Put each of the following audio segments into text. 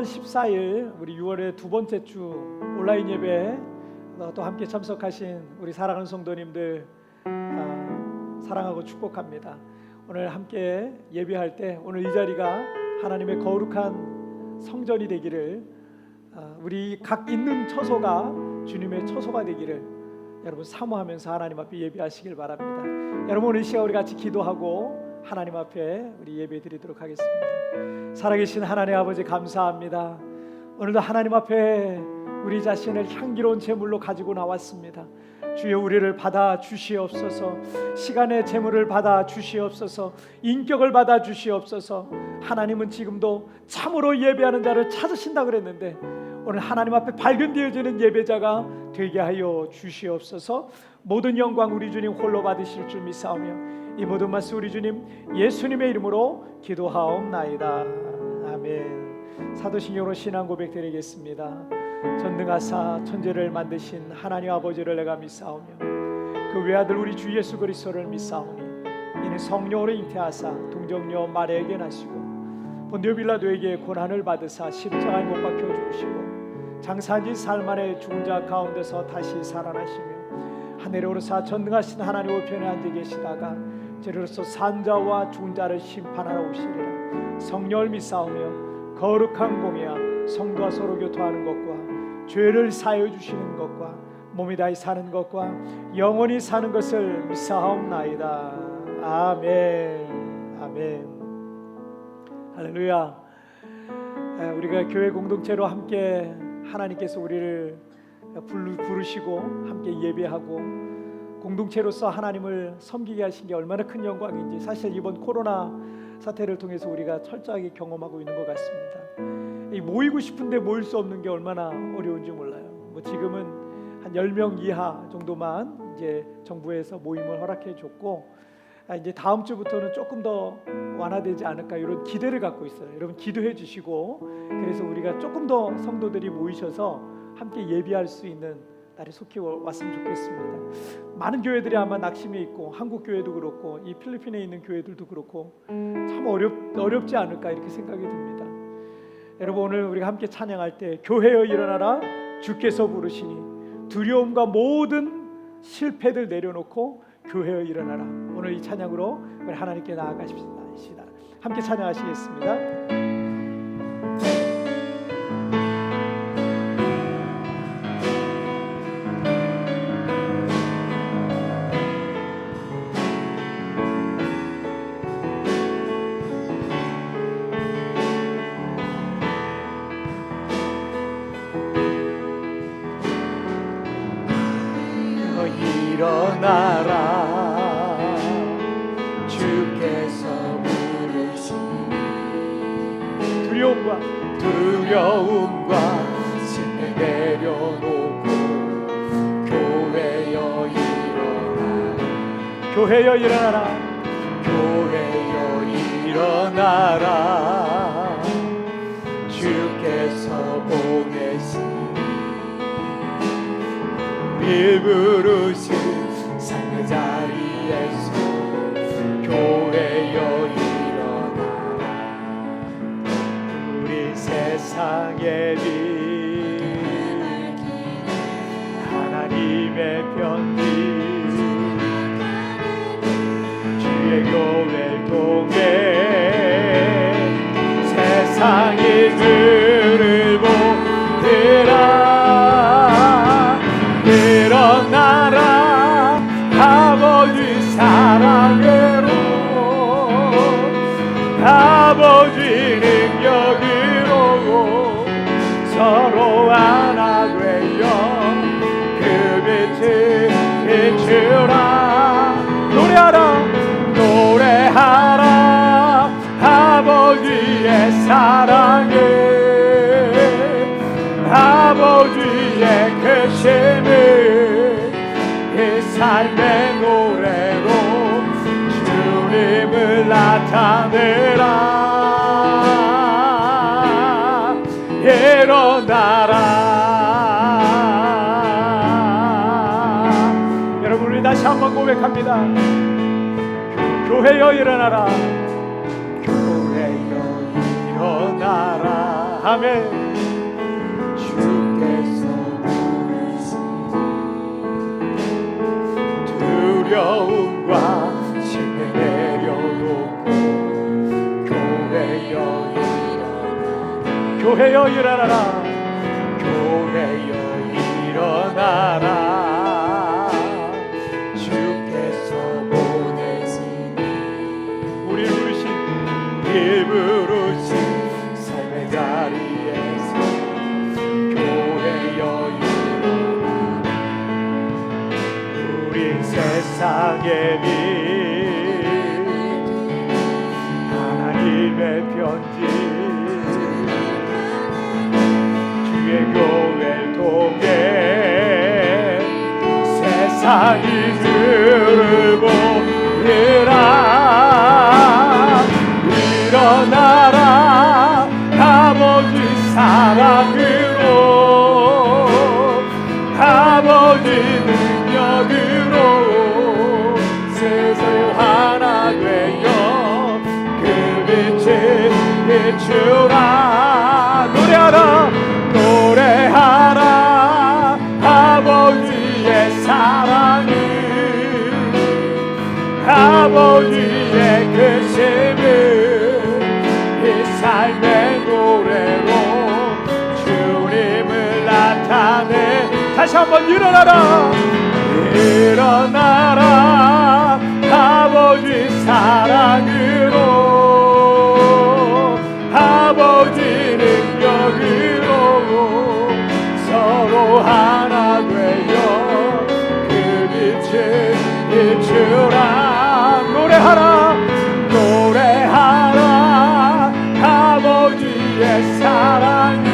6월 14일 우리 6월의 두 번째 주 온라인 예배 또 함께 참석하신 우리 사랑하는 성도님들 사랑하고 축복합니다. 오늘 함께 예배할 때 오늘 이 자리가 하나님의 거룩한 성전이 되기를, 우리 각 있는 처소가 주님의 처소가 되기를 여러분 사모하면서 하나님 앞에 예배하시길 바랍니다. 여러분 오늘 이 시간 우리 같이 기도하고 하나님 앞에 우리 예배 드리도록 하겠습니다. 살아계신 하나님 아버지 감사합니다. 오늘도 하나님 앞에 우리 자신을 향기로운 제물로 가지고 나왔습니다. 주여 우리를 받아 주시옵소서. 시간의 제물을 받아 주시옵소서. 인격을 받아 주시옵소서. 하나님은 지금도 참으로 예배하는 자를 찾으신다 그랬는데 오늘 하나님 앞에 발견되어지는 예배자가 되게 하여 주시옵소서. 모든 영광 우리 주님 홀로 받으실 줄 믿사오며 이 모든 말씀 우리 주님 예수님의 이름으로 기도하옵나이다. 아멘. 사도신경으로 신앙 고백 드리겠습니다. 전능하사 천지를 만드신 하나님 아버지를 내가 믿사오며 그 외아들 우리 주 예수 그리스도를 믿사오니 이는 성령으로 잉태하사 동정녀 마리아에게 나시고 본디오 빌라도에게 고난을 받으사 십자가에 못 박혀 죽으시고 장사한 지 사흘 만에 죽은 자 가운데서 다시 살아나시며 하늘에 오르사 전능하신 하나님 우편에 앉아 계시다가 저리로서 산자와 죽은 자를 심판하러 오시리라. 성령을 믿사오며 거룩한 공의와 성도와 서로 교통하는 것과 죄를 사하여 주시는 것과 몸이 다히 사는 것과 영원히 사는 것을 믿사옵나이다. 아멘. 아멘. 할렐루야. 우리가 교회 공동체로 함께 하나님께서 우리를 부르시고 함께 예배하고 공동체로서 하나님을 섬기게 하신 게 얼마나 큰 영광인지 사실 이번 코로나 사태를 통해서 우리가 철저하게 경험하고 있는 것 같습니다. 이 모이고 싶은데 모일 수 없는 게 얼마나 어려운지 몰라요. 지금은 한 10명 이하 정도만 이제 정부에서 모임을 허락해 줬고 이제 다음 주부터는 조금 더 완화되지 않을까 이런 기대를 갖고 있어요. 여러분 기도해 주시고 그래서 우리가 조금 더 성도들이 모이셔서 함께 예배할 수 있는 날이 속히 왔으면 좋겠습니다. 많은 교회들이 아마 낙심해 있고 한국 교회도 그렇고 이 필리핀에 있는 교회들도 그렇고 참 어렵지 않을까 이렇게 생각이 듭니다. 여러분 오늘 우리가 함께 찬양할 때 교회여 일어나라 주께서 부르시니 두려움과 모든 실패들 내려놓고 교회여 일어나라. 오늘 이 찬양으로 우리 하나님께 나아가십시다. 함께 찬양하시겠습니다. 일어나라 주께서 부르시니 두려움과 실패 내려놓고 교회여 일어나라 주께서 보내시니 우리 부르신 삶의 자리에서 교회여 일어나라. 우리 세상의 빛 하나님의 편지 주의 교회를 통해 세상이 그를 보리라. 일어나라 아버지 사랑으로 아버지 능력으로 서로 하나 되어 그 빛을 비추라. 노래하라 아버지의 사랑을 아버지의 크심을 이 삶의 노래로 주님을 나타내라. 일어나라. 여러분 우리 다시 한번 고백합니다. 교회여 일어나라. 교회여 일어나라. 아멘. 주께서 부르시니 두려움과 심에 내려놓고 교회여 일어나라. 교회여 일어나라. 주께서 보내시니 우리 부르신 삶의 자리에서 교회여 일어나라. 우린 세상의 빛 하나님의 편지 주의 교회를 통해 세상이 들고 일어나 일어나라. 아버지 사랑으로 아버지 능력으로 스스로 하나 되어 그 빛을 비추라. 노래하라 노래하라 아버지의 사랑을 아버지의 크심을 이 삶의 노래로 주님을 나타내. 다시 한번 일어나라 일어나라 아버지 사랑으로 아버지 능력으로 서로 하나 되어 그 빛을 비추라. 노래하라 노래하라 아버지의 사랑을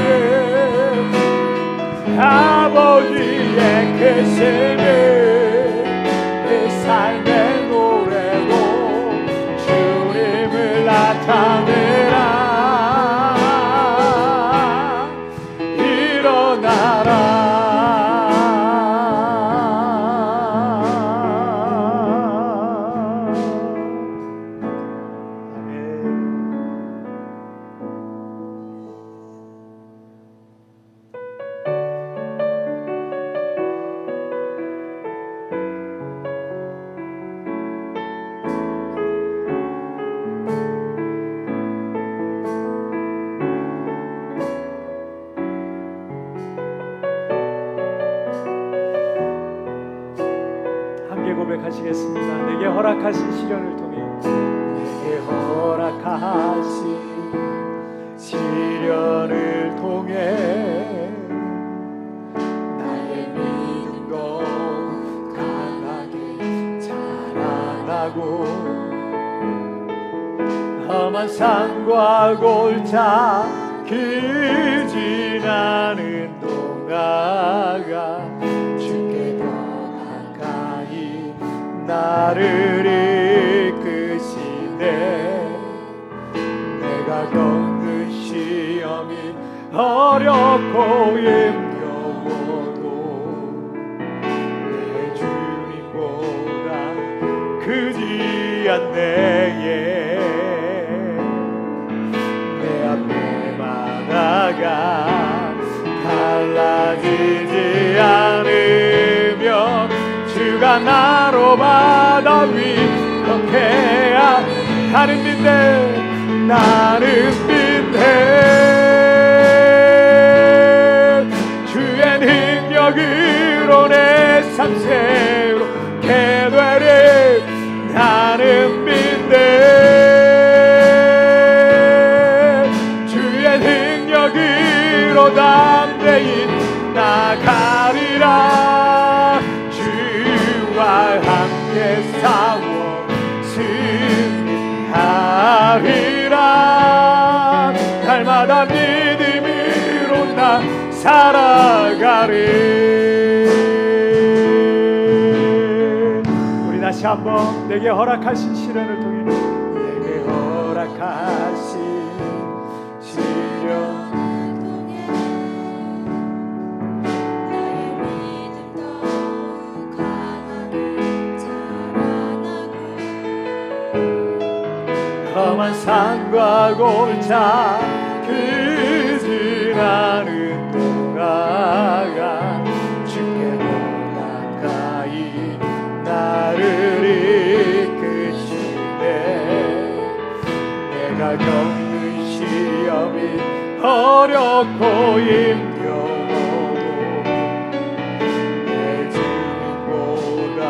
아버지의 크심을 이 삶의 노래로 주님을 나타내라. 일어나라 고백하시겠습니다. 내게 허락하신 시련을 통해 내게 허락하신 시련을 통해 나의 믿음도 강하게 자라나고 험한 산과 골짜 그 지나는 동화가 나를 이끄시네. 내가 겪는 시험이 어렵고 힘겨워도 내 주님보다 크지 않네. 내 앞에 바다가 갈라지지 않으며 주가 나로 바다 위 걷게야. 나는 빛내 나는 빛내 주의 능력으로 내 삶 새롭게 되리. 나는 빛내 주의 능력으로 담대히 나가리라. 함께 싸워 승리하리라. 날마다 믿음으로 나 살아가리. 우리 다시 한번 내게 허락하신 시련을 통해 내게 허락하신 시련 험한 산과 골짜 그 놓고 힘겨워도 내 주님보다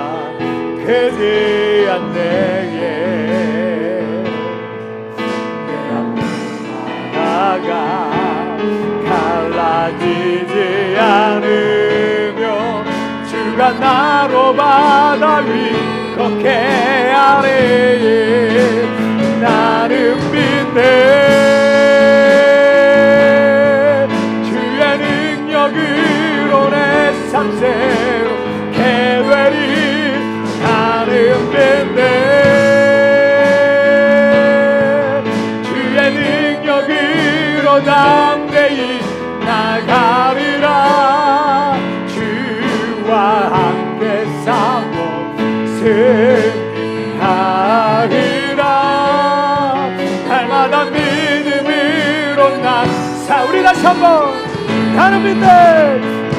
거대한 내게 내 하나가 갈라지지 않으며 주가 나로 바다 위 걷게 하네. 나는 믿네. 주의 능력으로 내 삶 새롭게 되리. 나는 믿네. 주의 능력으로 담대히 나가리라. 주와 함께 싸워 승리하리라. 날마다 믿음으로 우리 다시 한번 나는 믿네.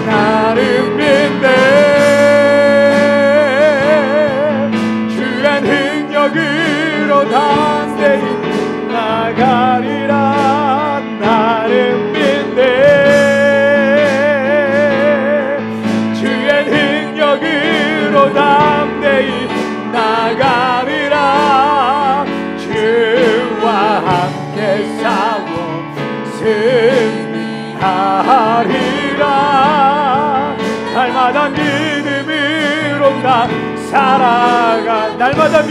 나는 믿네. 주의 능력으로 담대히 나가리라. 나는 믿네. 주의 능력으로 담대히 나가리라. 주와 함께 싸워 승리하리라. 날마다 믿음으로 나 살아가. 날마다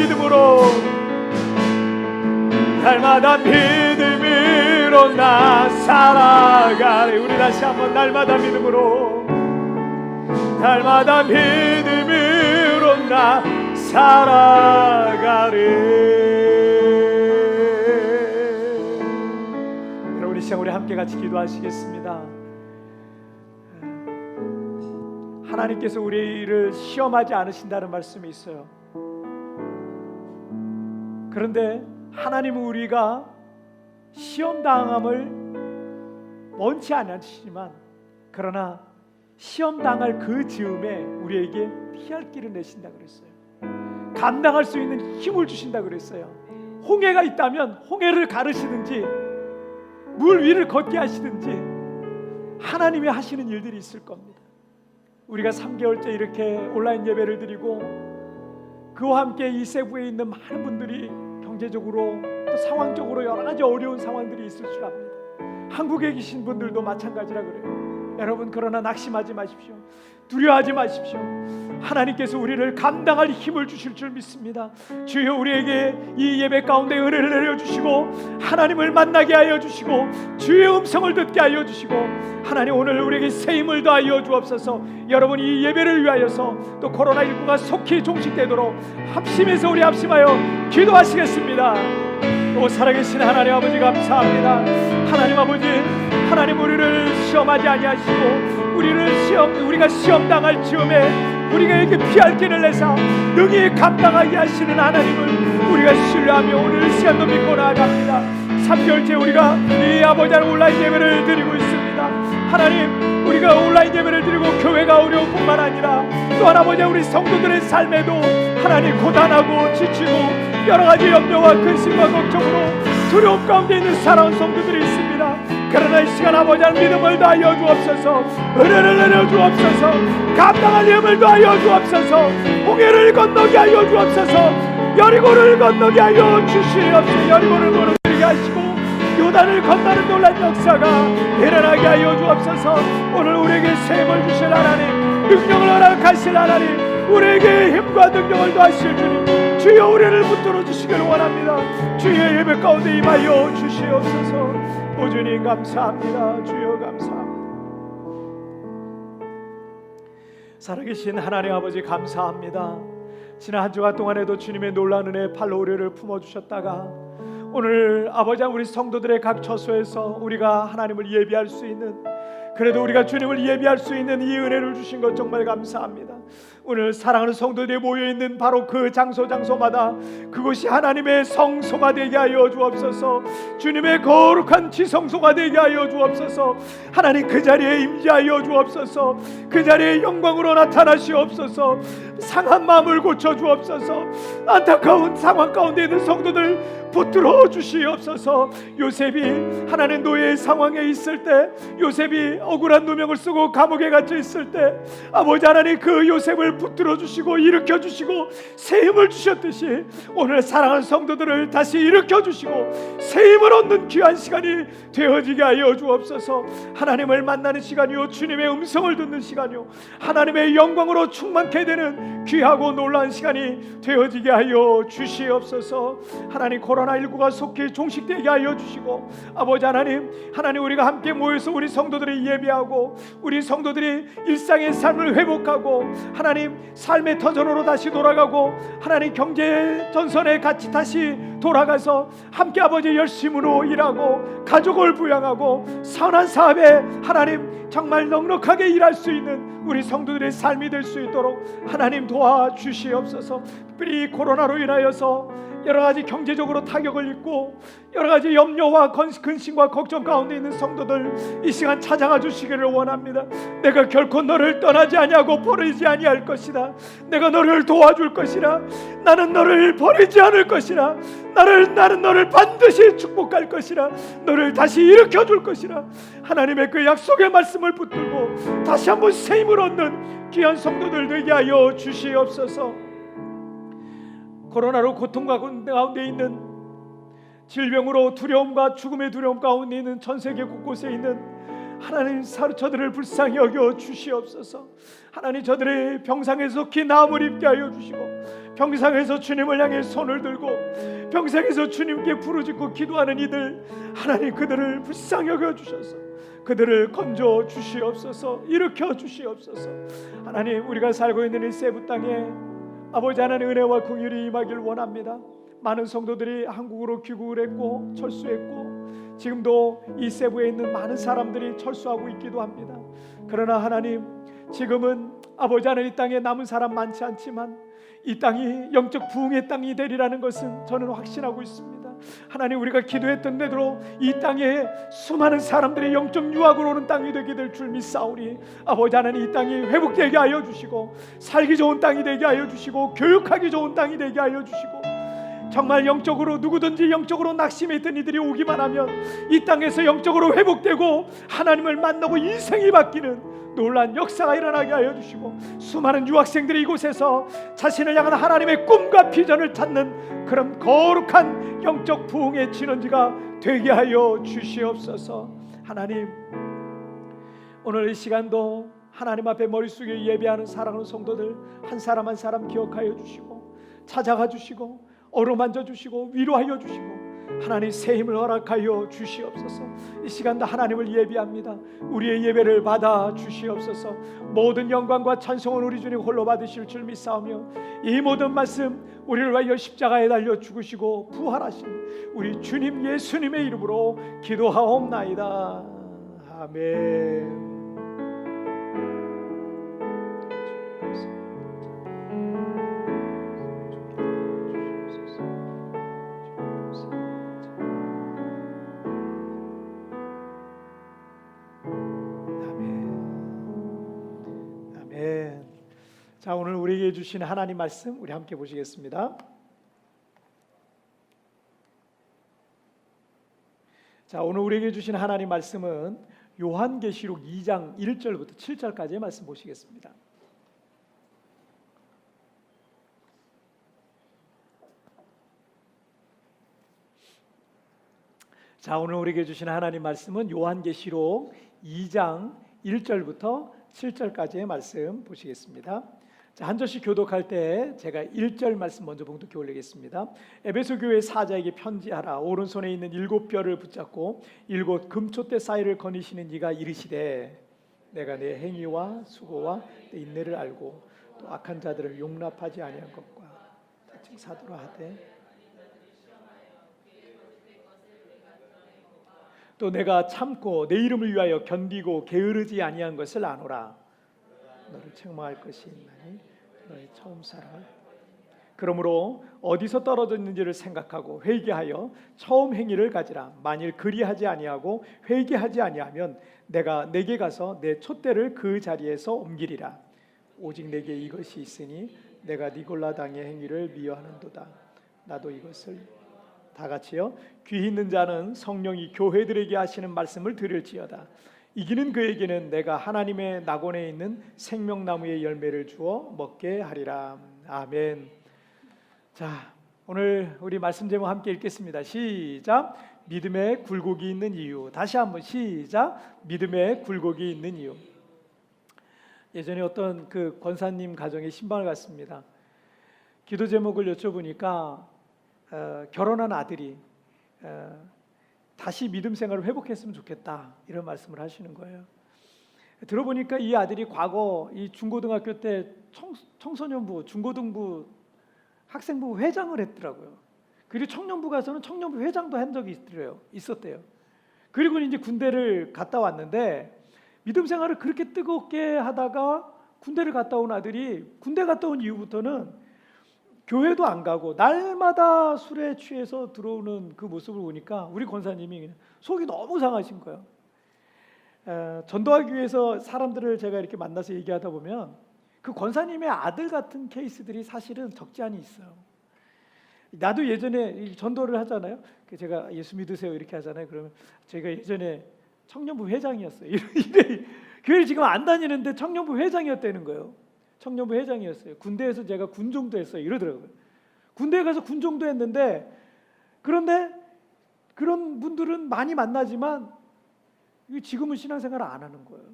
믿음으로 나 살아가리. 우리 다시 한번 날마다 믿음으로 나 살아가리. 여러분 이 시간 우리 함께 같이 기도하시겠습니다. 하나님께서 우리를 시험하지 않으신다는 말씀이 있어요. 그런데 하나님은 우리가 시험당함을 원치 않으시지만 그러나 시험당할 그 즈음에 우리에게 피할 길을 내신다 그랬어요. 감당할 수 있는 힘을 주신다 그랬어요. 홍해가 있다면 홍해를 가르시든지 물 위를 걷게 하시든지 하나님이 하시는 일들이 있을 겁니다. 우리가 3개월째 이렇게 온라인 예배를 드리고 그와 함께 이 세부에 있는 많은 분들이 경제적으로 또 상황적으로 여러 가지 어려운 상황들이 있을 줄 압니다. 한국에 계신 분들도 마찬가지라 그래요. 여러분 그러나 낙심하지 마십시오. 두려워하지 마십시오. 하나님께서 우리를 감당할 힘을 주실 줄 믿습니다. 주여 우리에게 이 예배 가운데 은혜를 내려주시고 하나님을 만나게 하여 주시고 주의 음성을 듣게 하여 주시고 하나님 오늘 우리에게 새 힘을 더하여 주옵소서. 여러분 이 예배를 위하여서 또 코로나19가 속히 종식되도록 합심해서 우리 합심하여 기도하시겠습니다. 오 살아계신 하나님 아버지 감사합니다. 하나님 아버지 하나님 우리를 시험하지 아니하시고 우리가 시험 당할 즈음에 우리에게 피할 길을 내사 능히 감당하게 하시는 하나님을 우리가 신뢰하며 오늘 시간도 믿고 나아갑니다. 3개월째 우리가 이 아버지 하나님 온라인 예배를 드리고 있습니다. 하나님 우리가 온라인 예배를 드리고 교회가 어려울 뿐만 아니라 또한 아버지 우리 성도들의 삶에도 하나님 고단하고 지치고 여러가지 염려와 근심과 걱정으로 두려움 가운데 있는 사랑하는 성도들이 있습니다. 그러나 이 시간 아버지 하나님 믿음을 더하여 주옵소서. 은혜를 내려 주옵소서. 감당할 힘을 더하여 주옵소서. 홍해를 건너게 하여 주옵소서. 여리고를 건너게 하여 주시옵소서. 여리고를 건너게 하시고 요단을 건너는 놀란 역사가 일어나게 하여 주옵소서. 오늘 우리에게 새 힘을 주실 하나님, 능력을 허락하실 하나님, 우리에게 힘과 능력을 더하실 주님, 주여 우리를 붙들어 주시길 원합니다. 주의 예배 가운데 임하여 주시옵소서. 오 주님 감사합니다. 주여 감사합니다. 살아계신 하나님 아버지 감사합니다. 지난 한 주간 동안에도 주님의 놀라운 은혜 팔로 우리를 품어주셨다가 오늘 아버지 우리 성도들의 각 처소에서 우리가 하나님을 예비할 수 있는, 그래도 우리가 주님을 예비할 수 있는 이 은혜를 주신 것 정말 감사합니다. 오늘 사랑하는 성도들이 모여있는 바로 그 장소마다 그곳이 하나님의 성소가 되게 하여 주옵소서. 주님의 거룩한 지성소가 되게 하여 주옵소서. 하나님 그 자리에 임재하여 주옵소서. 그 자리에 영광으로 나타나시옵소서. 상한 마음을 고쳐 주옵소서. 안타까운 상황 가운데 있는 성도들 붙들어 주시옵소서. 요셉이 하나님 노예의 상황에 있을 때, 요셉이 억울한 누명을 쓰고 감옥에 갇혀 있을 때 아버지 하나님 그 요셉을 붙들어 주시고 일으켜 주시고 새 힘을 주셨듯이 오늘 사랑하는 성도들을 다시 일으켜 주시고 새 힘을 얻는 귀한 시간이 되어지게 하여 주옵소서. 하나님을 만나는 시간이요, 주님의 음성을 듣는 시간이요, 하나님의 영광으로 충만케 되는 귀하고 놀라운 시간이 되어지게 하여 주시옵소서. 하나님 코로나19가 속히 종식되게 하여 주시고 아버지 하나님, 하나님 우리가 함께 모여서 우리 성도들이 예배하고 우리 성도들이 일상의 삶을 회복하고 하나님 삶의 터전으로 다시 돌아가고 하나님 경제 전선에 같이 다시 돌아가서 함께 아버지 열심으로 일하고 가족을 부양하고 선한 사업에 하나님 정말 넉넉하게 일할 수 있는 우리 성도들의 삶이 될 수 있도록 하나님 도와주시옵소서. 특별히 코로나로 인하여서 여러 가지 경제적으로 타격을 입고 여러 가지 염려와 근심과 걱정 가운데 있는 성도들 이 시간 찾아가 주시기를 원합니다. 내가 결코 너를 떠나지 아니하고 버리지 아니할 것이다. 내가 너를 도와줄 것이라. 나는 너를 버리지 않을 것이라. 나는 너를 반드시 축복할 것이라. 너를 다시 일으켜 줄 것이라. 하나님의 그 약속의 말씀을 붙들고 다시 한번 새 힘을 얻는 귀한 성도들 되게 하여 주시옵소서. 코로나로 고통 가운데 있는, 질병으로 두려움과 죽음의 두려움 가운데 있는 전 세계 곳곳에 있는 하나님, 저들을 불쌍히 여겨 주시옵소서. 하나님 저들의 병상에서 속히 나음을 입게 하여 주시고 병상에서 주님을 향해 손을 들고 병상에서 주님께 부르짖고 기도하는 이들, 하나님 그들을 불쌍히 여겨 주셔서 그들을 건져 주시옵소서. 일으켜 주시옵소서. 하나님 우리가 살고 있는 이 세부 땅에 아버지 하나님 은혜와 긍휼이 임하길 원합니다. 많은 성도들이 한국으로 귀국을 했고 철수했고 지금도 이 세부에 있는 많은 사람들이 철수하고 있기도 합니다. 그러나 하나님 지금은 아버지 하나님 이 땅에 남은 사람 많지 않지만 이 땅이 영적 부흥의 땅이 되리라는 것은 저는 확신하고 있습니다. 하나님 우리가 기도했던 대로 이 땅에 수많은 사람들이 영적 유학으로 오는 땅이 되게 될 줄 믿사오니 아버지 하나님 이 땅이 회복되게 하여 주시고 살기 좋은 땅이 되게 하여 주시고 교육하기 좋은 땅이 되게 하여 주시고 정말 영적으로 누구든지 영적으로 낙심해 있던 이들이 오기만 하면 이 땅에서 영적으로 회복되고 하나님을 만나고 인생이 바뀌는 놀란 역사가 일어나게 하여 주시고 수많은 유학생들이 이곳에서 자신을 향한 하나님의 꿈과 비전을 찾는 그런 거룩한 영적 부흥의 진원지가 되게 하여 주시옵소서. 하나님 오늘 이 시간도 하나님 앞에 머리 숙여 예배하는 사랑하는 성도들 한 사람 한 사람 기억하여 주시고 찾아가 주시고 어루만져 주시고 위로하여 주시고 하나님 새 힘을 허락하여 주시옵소서. 이 시간도 하나님을 예배합니다. 우리의 예배를 받아 주시옵소서. 모든 영광과 찬송은 우리 주님 홀로 받으실 줄 믿사오며 이 모든 말씀 우리를 위하여 십자가에 달려 죽으시고 부활하신 우리 주님 예수님의 이름으로 기도하옵나이다. 아멘. 자, 오늘 우리에게 주신 하나님 말씀 우리 함께 보시겠습니다. 자, 오늘 우리에게 주신 하나님 말씀은 요한계시록 2장 1절부터 7절까지의 말씀 보시겠습니다. 자, 오늘 우리에게 주신 하나님 말씀은 요한계시록 2장 1절부터 7절까지의 말씀 보시겠습니다. 자, 한 절씩 교독할 때 제가 1절 말씀 먼저 봉독해 올리겠습니다. 에베소 교회 사자에게 편지하라. 오른손에 있는 7뼈를 붙잡고 7 금촛대 사이를 거니시는 이가 이르시되 내가 내 행위와 수고와 내 인내를 알고 또 악한 자들을 용납하지 아니한 것과 다층 사도라 하되 또 내가 참고 내 이름을 위하여 견디고 게으르지 아니한 것을 아노라. 너를 책망할 것이 있나니 너의 처음 사랑을 그러므로 어디서 떨어졌는지를 생각하고 회개하여 처음 행위를 가지라. 만일 그리하지 아니하고 회개하지 아니하면 내가 내게 가서 내 촛대를 그 자리에서 옮기리라. 오직 내게 이것이 있으니 내가 니골라 당의 행위를 미워하는도다. 나도 이것을 다 같이요. 귀 있는 자는 성령이 교회들에게 하시는 말씀을 들을지어다. 이기는 그에게는 내가 하나님의 낙원에 있는 생명나무의 열매를 주어 먹게 하리라. 아멘. 자, 오늘 우리 말씀 제목 함께 읽겠습니다. 시작. 믿음의 굴곡이 있는 이유. 다시 한번 시작. 믿음의 굴곡이 있는 이유. 예전에 어떤 그 권사님 가정에 신방을 갔습니다. 기도 제목을 여쭤보니까 결혼한 아들이 다시 믿음 생활을 회복했으면 좋겠다 이런 말씀을 하시는 거예요. 들어보니까 이 아들이 과거 이 중고등학교 때 청소년부, 중고등부, 학생부 회장을 했더라고요. 그리고 청년부 가서는 청년부 회장도 한 적이 있었대요. 그리고 이제 군대를 갔다 왔는데 믿음 생활을 그렇게 뜨겁게 하다가 군대를 갔다 온 아들이 군대 갔다 온 이후부터는 교회도 안 가고 날마다 술에 취해서 들어오는 그 모습을 보니까 우리 권사님이 그냥 속이 너무 상하신 거예요. 전도하기 위해서 사람들을 제가 이렇게 만나서 얘기하다 보면 그 권사님의 아들 같은 케이스들이 사실은 적지 않이 있어요. 나도 예전에 전도를 하잖아요. 제가 예수 믿으세요 이렇게 하잖아요. 그러면 제가 예전에 청년부 회장이었어요. 교회를 지금 안 다니는데 청년부 회장이었다는 거예요. 청년부 회장이었어요. 군대에서 제가 군종도 했어요. 이러더라고요. 군대에 가서 군종도 했는데 그런데 그런 분들은 많이 만나지만 지금은 신앙생활을 안 하는 거예요.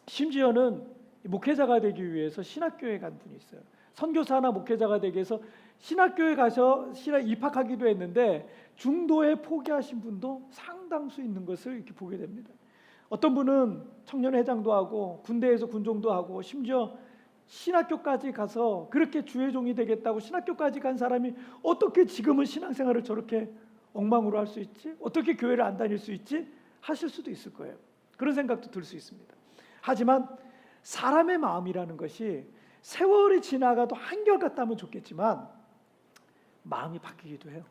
심지어는 목회자가 되기 위해서 신학교에 간 분이 있어요. 선교사나 목회자가 되기 위해서 신학교에 가서 입학하기도 했는데 중도에 포기하신 분도 상당수 있는 것을 이렇게 보게 됩니다. 어떤 분은 청년회장도 하고 군대에서 군종도 하고 심지어 신학교까지 가서 그렇게 주의 종이 되겠다고 신학교까지 간 사람이 어떻게 지금은 신앙생활을 저렇게 엉망으로 할 수 있지? 어떻게 교회를 안 다닐 수 있지? 하실 수도 있을 거예요. 그런 생각도 들 수 있습니다. 하지만 사람의 마음이라는 것이 세월이 지나가도 한결같다면 좋겠지만 마음이 바뀌기도 해요.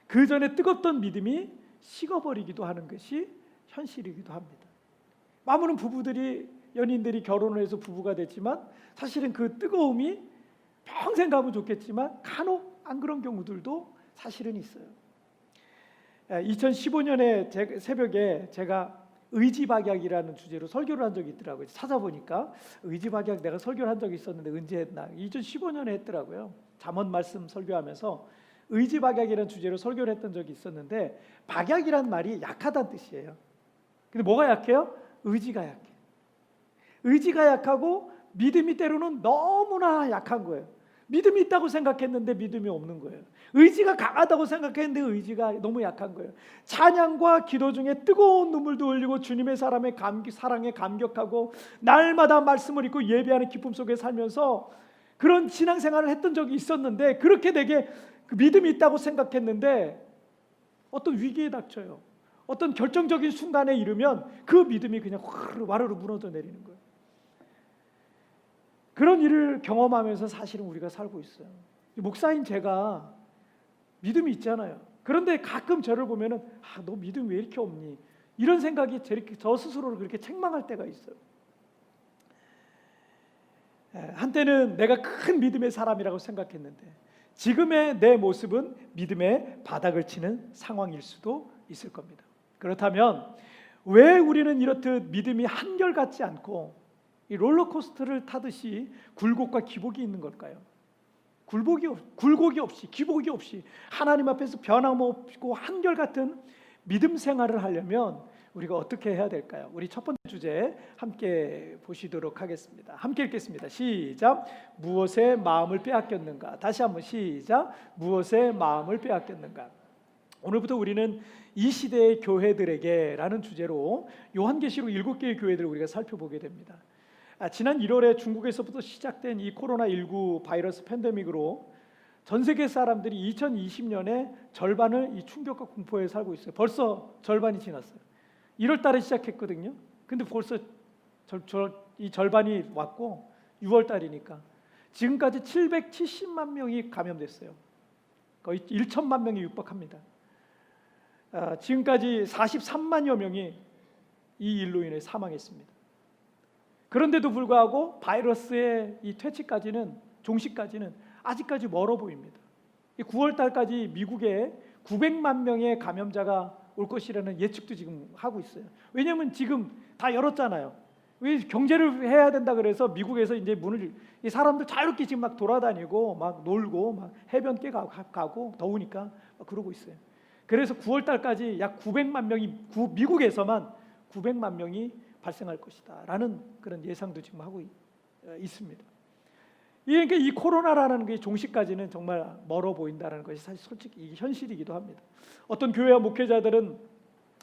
그 전에 뜨겁던 믿음이 식어버리기도 하는 것이 현실이기도 합니다. 많은 부부들이 연인들이 결혼을 해서 부부가 됐지만 사실은 그 뜨거움이 평생 가면 좋겠지만 간혹 안 그런 경우들도 사실은 있어요. 2015년에 새벽에 제가 의지박약이라는 주제로 설교를 한 적이 있더라고요. 찾아보니까 의지박약 내가 설교를 한 적이 있었는데 언제 했나? 2015년에 했더라고요. 잠언 말씀 설교하면서 의지박약이라는 주제로 설교를 했던 적이 있었는데 박약이란 말이 약하다는 뜻이에요. 근데 뭐가 약해요? 의지가 약해. 의지가 약하고 믿음이 때로는 너무나 약한 거예요. 믿음이 있다고 생각했는데 믿음이 없는 거예요. 의지가 강하다고 생각했는데 의지가 너무 약한 거예요. 찬양과 기도 중에 뜨거운 눈물도 흘리고 주님의 사랑에 감격하고 날마다 말씀을 읽고 예배하는 기쁨 속에 살면서 그런 신앙생활을 했던 적이 있었는데 그렇게 되게 믿음이 있다고 생각했는데 어떤 위기에 닥쳐요. 어떤 결정적인 순간에 이르면 그 믿음이 그냥 와르르 무너져 내리는 거예요. 그런 일을 경험하면서 사실은 우리가 살고 있어요. 목사인 제가 믿음이 있잖아요. 그런데 가끔 저를 보면은 너 믿음 왜 이렇게 없니? 이런 생각이 저 스스로를 그렇게 책망할 때가 있어요. 한때는 내가 큰 믿음의 사람이라고 생각했는데 지금의 내 모습은 믿음의 바닥을 치는 상황일 수도 있을 겁니다. 그렇다면 왜 우리는 이렇듯 믿음이 한결같지 않고 이 롤러코스터를 타듯이 굴곡과 기복이 있는 걸까요? 굴곡이 없이 기복이 없이 하나님 앞에서 변함없고 한결같은 믿음 생활을 하려면 우리가 어떻게 해야 될까요? 우리 첫 번째 주제 함께 보시도록 하겠습니다. 함께 읽겠습니다. 시작. 무엇에 마음을 빼앗겼는가? 다시 한번 시작. 무엇에 마음을 빼앗겼는가? 오늘부터 우리는 이 시대의 교회들에게라는 주제로 요한계시록 7개의 교회들을 우리가 살펴보게 됩니다. 지난 1월에 중국에서부터 시작된 이 코로나19 바이러스 팬데믹으로 전 세계 사람들이 2020년에 절반을 이 충격과 공포에 살고 있어요. 벌써 절반이 지났어요. 1월 달에 시작했거든요. 근데 벌써 이 절반이 왔고 6월 달이니까 지금까지 770만 명이 감염됐어요. 거의 1천만 명이 육박합니다. 지금까지 43만여 명이 이 일로 인해 사망했습니다. 그런데도 불구하고 바이러스의 이 퇴치까지는 종식까지는 아직까지 멀어 보입니다. 이 9월 달까지 미국에 900만 명의 감염자가 올 것이라는 예측도 지금 하고 있어요. 왜냐하면 지금 다 열었잖아요. 왜 경제를 해야 된다 그래서 미국에서 이제 문을 이 사람들 자유롭게 지금 막 돌아다니고 막 놀고 막 해변가에 가고 더우니까 막 그러고 있어요. 그래서 9월 달까지 약 900만 명이 미국에서만 900만 명이 발생할 것이다라는 그런 예상도 지금 하고 있습니다. 그러니까 이 코로나라는 게 종식까지는 정말 멀어 보인다는 것이 사실 솔직히 이게 현실이기도 합니다. 어떤 교회와 목회자들은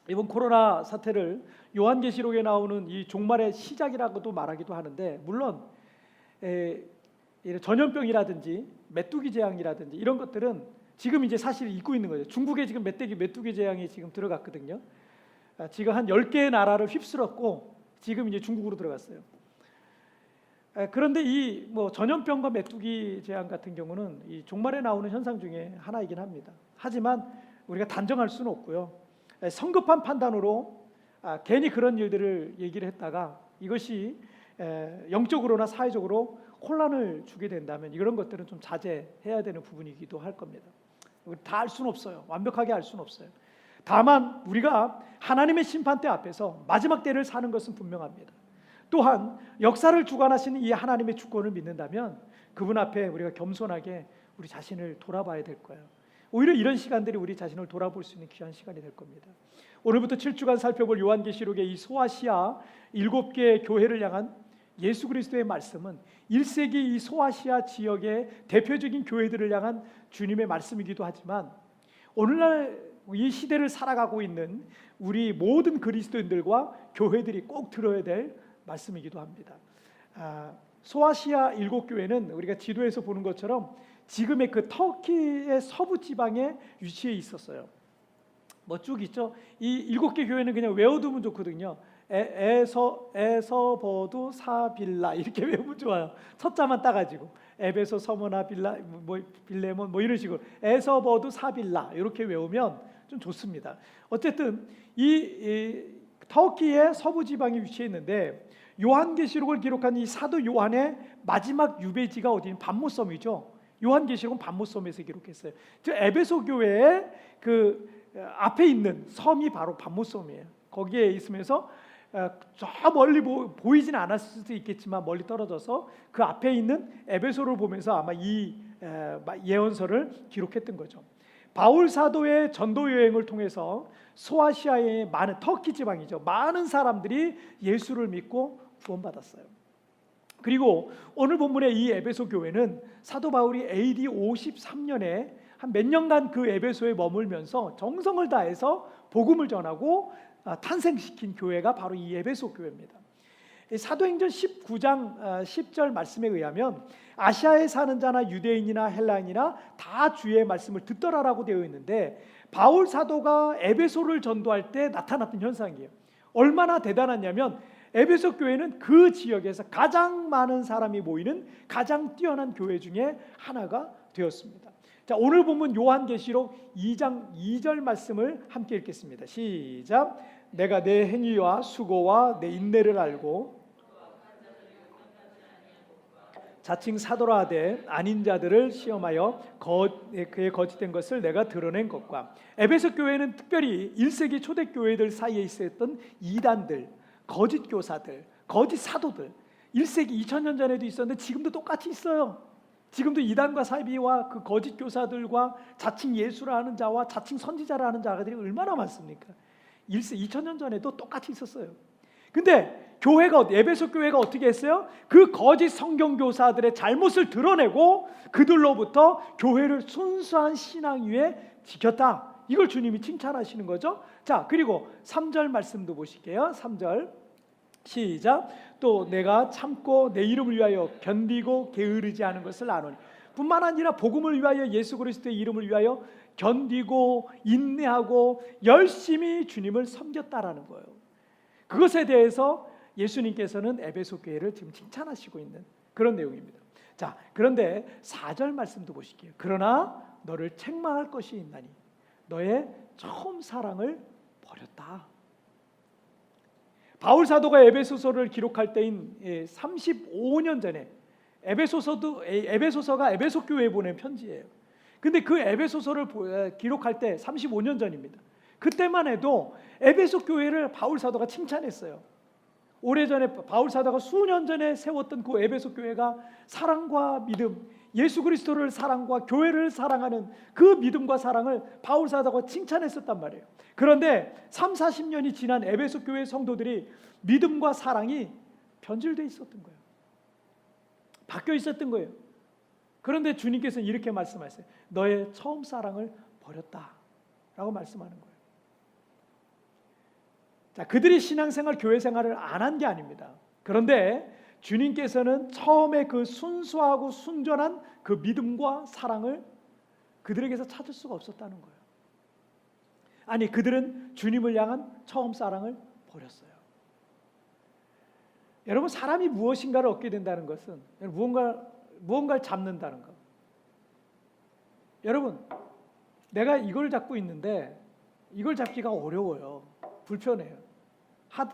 이번 코로나 사태를 요한계시록에 나오는 이 종말의 시작이라고도 말하기도 하는데, 물론 전염병이라든지 메뚜기 재앙이라든지 이런 것들은 지금 이제 사실 있고 있는 거죠. 중국에 지금 메뚜기 재앙이 지금 들어갔거든요. 지금 한 10개의 나라를 휩쓸었고 지금 이제 중국으로 들어갔어요. 그런데 이 전염병과 메뚜기 재앙 같은 경우는 이 종말에 나오는 현상 중에 하나이긴 합니다. 하지만 우리가 단정할 수는 없고요. 성급한 판단으로 괜히 그런 일들을 얘기를 했다가 이것이 영적으로나 사회적으로 혼란을 주게 된다면 이런 것들은 좀 자제해야 되는 부분이기도 할 겁니다. 다 알 수는 없어요. 완벽하게 알 수는 없어요. 다만 우리가 하나님의 심판대 앞에서 마지막 때를 사는 것은 분명합니다. 또한 역사를 주관하시는 이 하나님의 주권을 믿는다면 그분 앞에 우리가 겸손하게 우리 자신을 돌아봐야 될 거예요. 오히려 이런 시간들이 우리 자신을 돌아볼 수 있는 귀한 시간이 될 겁니다. 오늘부터 7주간 살펴볼 요한계시록의 이 소아시아 7개의 교회를 향한 예수 그리스도의 말씀은 1세기 이 소아시아 지역의 대표적인 교회들을 향한 주님의 말씀이기도 하지만 오늘날 이 시대를 살아가고 있는 우리 모든 그리스도인들과 교회들이 꼭 들어야 될 말씀이기도 합니다. 소아시아 7교회는 우리가 지도에서 보는 것처럼 지금의 그 터키의 서부 지방에 위치해 있었어요. 쭉 있죠. 이 7개 교회는 그냥 외워두면 좋거든요. 에서버두 사빌라 이렇게 외우면 좋아요. 첫 자만 따가지고 에베소 서머나 빌라 빌레몬 이런 식으로 에서버두 사빌라 이렇게 외우면 좀 좋습니다. 어쨌든 이 터키의 서부 지방에 위치해 있는데 요한계시록을 기록한 이 사도 요한의 마지막 유배지가 어디는 반모섬이죠. 요한계시록은 반모섬에서 기록했어요. 저 에베소 교회의 그 앞에 있는 섬이 바로 반모섬이에요. 거기에 있으면서 저 멀리 보이진 않았을 수도 있겠지만 멀리 떨어져서 그 앞에 있는 에베소를 보면서 아마 이 예언서를 기록했던 거죠. 바울 사도의 전도 여행을 통해서 소아시아의 많은 터키 지방이죠. 많은 사람들이 예수를 믿고 구원받았어요. 그리고 오늘 본문의 이 에베소 교회는 사도 바울이 AD 53년에 한 몇 년간 그 에베소에 머물면서 정성을 다해서 복음을 전하고 탄생시킨 교회가 바로 이 에베소 교회입니다. 사도행전 19장 10절 말씀에 의하면 아시아에 사는 자나 유대인이나 헬라인이나 다 주의 말씀을 듣더라라고 되어 있는데 바울 사도가 에베소를 전도할 때 나타났던 현상이에요. 얼마나 대단하냐면 에베소 교회는 그 지역에서 가장 많은 사람이 모이는 가장 뛰어난 교회 중에 하나가 되었습니다. 자, 오늘 본문 요한계시록 2장 2절 말씀을 함께 읽겠습니다. 시작. 내가 내 행위와 수고와 내 인내를 알고 자칭 사도라 하되 아닌 자들을 시험하여 그의 거짓된 것을 내가 드러낸 것과 에베소 교회는 특별히 1세기 초대교회들 사이에 있었던 이단들, 거짓 교사들, 거짓 사도들 1세기 2000년 전에도 있었는데 지금도 똑같이 있어요. 지금도 이단과 사이비와 그 거짓 교사들과 자칭 예수라 하는 자와 자칭 선지자라 하는 자들이 얼마나 많습니까? 2000년 전에도 똑같이 있었어요. 근데 에베소 교회가 어떻게 했어요? 그 거짓 성경 교사들의 잘못을 드러내고 그들로부터 교회를 순수한 신앙 위에 지켰다. 이걸 주님이 칭찬하시는 거죠. 자, 그리고 3절 말씀도 보실게요. 3절 시작. 또 내가 참고 내 이름을 위하여 견디고 게으르지 않은 것을 아노니. 뿐만 아니라 복음을 위하여 예수 그리스도의 이름을 위하여 견디고 인내하고 열심히 주님을 섬겼다라는 거예요. 그것에 대해서 예수님께서는 에베소 교회를 지금 칭찬하시고 있는 그런 내용입니다. 자, 그런데 4절 말씀도 보실게요. 그러나 너를 책망할 것이 있나니 너의 처음 사랑을 버렸다. 바울 사도가 에베소서를 기록할 때인 35년 전에 에베소서가 에베소 교회에 보낸 편지예요. 근데 그 에베소서를 기록할 때 35년 전입니다. 그때만 해도 에베소 교회를 바울 사도가 칭찬했어요. 오래전에 바울 사도가 수년 전에 세웠던 그 에베소 교회가 사랑과 믿음, 예수 그리스도를 사랑과 교회를 사랑하는 그 믿음과 사랑을 바울 사도가 칭찬했었단 말이에요. 그런데 3, 40년이 지난 에베소 교회 성도들이 믿음과 사랑이 변질되어 있었던 거예요. 바뀌어 있었던 거예요. 그런데 주님께서는 이렇게 말씀하세요. 너의 처음 사랑을 버렸다라고 말씀하는 거예요. 자, 그들이 신앙생활, 교회 생활을 안 한 게 아닙니다. 그런데 주님께서는 처음에 그 순수하고 순전한 그 믿음과 사랑을 그들에게서 찾을 수가 없었다는 거예요. 아니, 그들은 주님을 향한 처음 사랑을 버렸어요. 여러분, 사람이 무엇인가를 얻게 된다는 것은 무언가를 잡는다는 것. 여러분, 내가 이걸 잡고 있는데 이걸 잡기가 어려워요. 불편해요.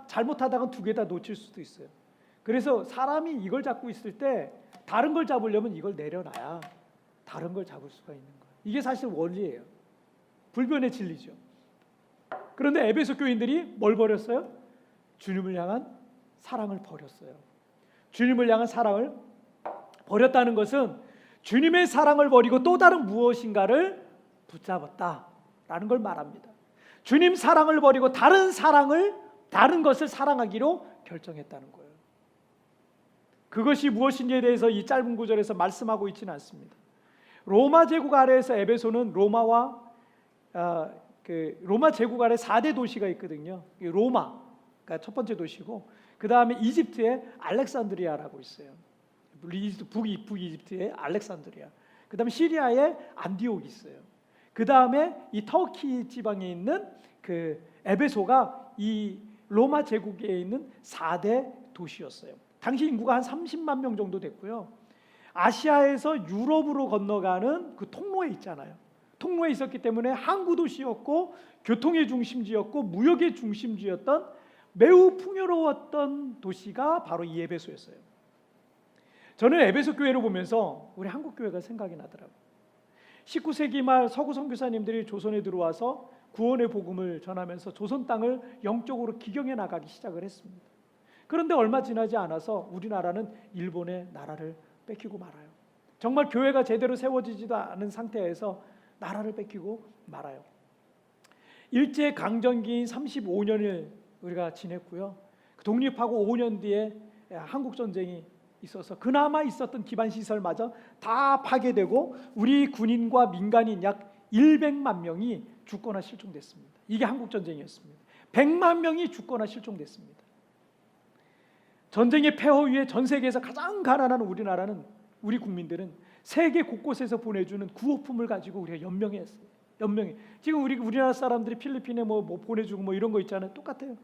잘못하다가 두 개 다 놓칠 수도 있어요. 그래서 사람이 이걸 잡고 있을 때 다른 걸 잡으려면 이걸 내려놔야 다른 걸 잡을 수가 있는 거예요. 이게 사실 원리예요. 불변의 진리죠. 그런데 에베소 교인들이 뭘 버렸어요? 주님을 향한 사랑을 버렸어요. 주님을 향한 사랑을 버렸다는 것은 주님의 사랑을 버리고 또 다른 무엇인가를 붙잡았다라는 걸 말합니다. 주님 사랑을 버리고 다른 것을 사랑하기로 결정했다는 거예요. 그것이 무엇인지에 대해서 이 짧은 구절에서 말씀하고 있지는 않습니다. 로마 제국 아래에서 에베소는 로마 제국 아래 4대 도시가 있거든요. 로마가 첫 번째 도시고, 그 다음에 이집트의 알렉산드리아라고 있어요. 북이집트의 알렉산드리아. 그 다음에 시리아의 안디옥이 있어요. 그 다음에 이 터키 지방에 있는 그 에베소가 이 로마 제국에 있는 4대 도시였어요. 당시 인구가 한 30만 명 정도 됐고요. 아시아에서 유럽으로 건너가는 그 통로에 있잖아요. 통로에 있었기 때문에 항구 도시였고 교통의 중심지였고 무역의 중심지였던 매우 풍요로웠던 도시가 바로 이 에베소였어요. 저는 에베소 교회를 보면서 우리 한국 교회가 생각이 나더라고요. 19세기 말 서구 선교사님들이 조선에 들어와서 구원의 복음을 전하면서 조선 땅을 영적으로 기경해 나가기 시작을 했습니다. 그런데 얼마 지나지 않아서 우리나라는 일본의 나라를 뺏기고 말아요. 정말 교회가 제대로 세워지지도 않은 상태에서 나라를 뺏기고 말아요. 일제 강점기인 35년을 우리가 지냈고요. 독립하고 5년 뒤에 한국 전쟁이 있어서 그나마 있었던 기반 시설마저 다 파괴되고 우리 군인과 민간인 약 100만 명이 죽거나 실종됐습니다. 이게 한국 전쟁이었습니다. 100만 명이 죽거나 실종됐습니다. 전쟁의 폐허 위에 전 세계에서 가장 가난한 우리나라는, 우리 국민들은 세계 곳곳에서 보내주는 구호품을 가지고 우리가 연명했어요. 지금 우리나라 사람들이 필리핀에 뭐 보내주고 뭐 이런 거 있잖아요. 똑같아요.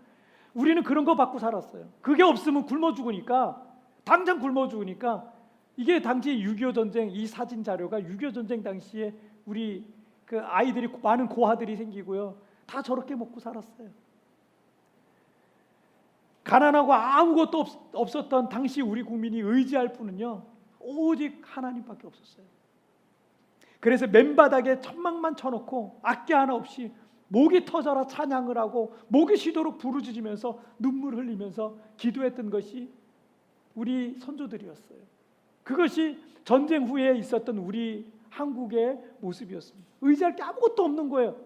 우리는 그런 거 받고 살았어요. 그게 없으면 굶어 죽으니까, 당장 굶어 죽으니까. 이게 당시 6.25 전쟁, 이 사진 자료가 6.25 전쟁 당시에 우리 그 아이들이, 많은 고아들이 생기고요. 다 저렇게 먹고 살았어요. 가난하고 아무것도 없었던 당시 우리 국민이 의지할 분은요, 오직 하나님밖에 없었어요. 그래서 맨바닥에 천막만 쳐놓고 악기 하나 없이 목이 터져라 찬양을 하고 목이 쉬도록 부르짖으면서 눈물 흘리면서 기도했던 것이 우리 선조들이었어요. 그것이 전쟁 후에 있었던 우리 한국의 모습이었습니다. 의지할 게 아무것도 없는 거예요.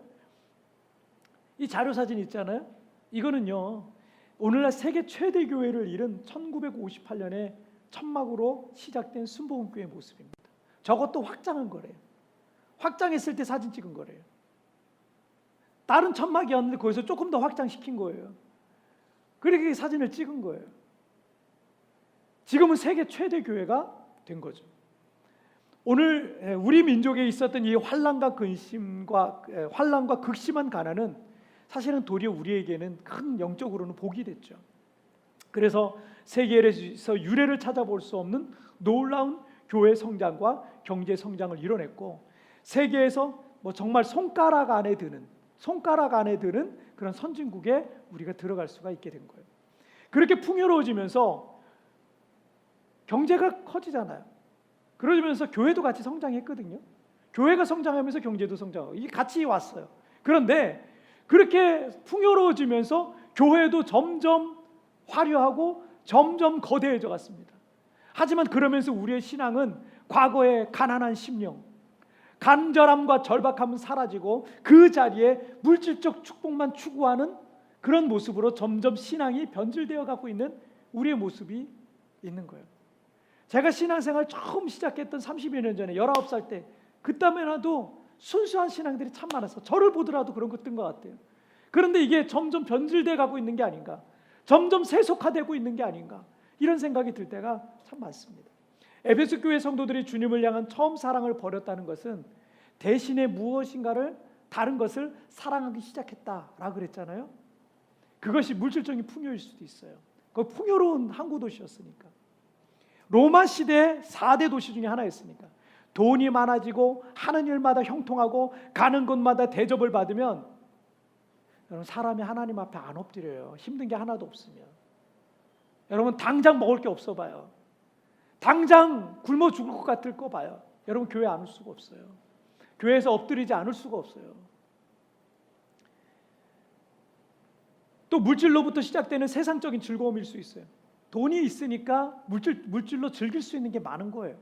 이 자료 사진 있잖아요. 이거는요, 오늘날 세계 최대 교회를 이룬 1958년에 천막으로 시작된 순복음교회 모습입니다. 저것도 확장한 거래요. 확장했을 때 사진 찍은 거래요. 다른 천막이었는데 거기서 조금 더 확장시킨 거예요. 그렇게 사진을 찍은 거예요. 지금은 세계 최대 교회가 된 거죠. 오늘 우리 민족에 있었던 이 환난과 극심한 가난은 사실은 도리어 우리에게는 큰 영적으로는 복이 됐죠. 그래서 세계에서 유례를 찾아볼 수 없는 놀라운 교회 성장과 경제 성장을 이뤄냈고, 세계에서 뭐 정말 손가락 안에 드는 그런 선진국에 우리가 들어갈 수가 있게 된 거예요. 그렇게 풍요로워지면서 경제가 커지잖아요. 그러면서 교회도 같이 성장했거든요. 교회가 성장하면서 경제도 성장하고 이게 같이 왔어요. 그런데 그렇게 풍요로워지면서 교회도 점점 화려하고 점점 거대해져 갔습니다. 하지만 그러면서 우리의 신앙은 과거의 가난한 심령, 간절함과 절박함은 사라지고 그 자리에 물질적 축복만 추구하는 그런 모습으로 점점 신앙이 변질되어 가고 있는 우리의 모습이 있는 거예요. 제가 신앙생활 처음 시작했던 30여 년 전에 19살 때 그때만 해도 순수한 신앙들이 참 많았어. 저를 보더라도 그런 것 뜬 것 같아요. 그런데 이게 점점 변질돼 가고 있는 게 아닌가, 점점 세속화되고 있는 게 아닌가, 이런 생각이 들 때가 참 많습니다. 에베소 교회 성도들이 주님을 향한 처음 사랑을 버렸다는 것은 대신에 무엇인가를 다른 것을 사랑하기 시작했다라고 그랬잖아요. 그것이 물질적인 풍요일 수도 있어요. 그 풍요로운 항구 도시였으니까. 로마 시대 4대 도시 중에 하나였으니까. 돈이 많아지고 하는 일마다 형통하고 가는 곳마다 대접을 받으면 여러분 사람이 하나님 앞에 안 엎드려요. 힘든 게 하나도 없으면. 여러분 당장 먹을 게 없어 봐요. 당장 굶어 죽을 것 같을 거 봐요. 여러분 교회 안 올 수가 없어요. 교회에서 엎드리지 않을 수가 없어요. 또 물질로부터 시작되는 세상적인 즐거움일 수 있어요. 돈이 있으니까 물질로 즐길 수 있는 게 많은 거예요.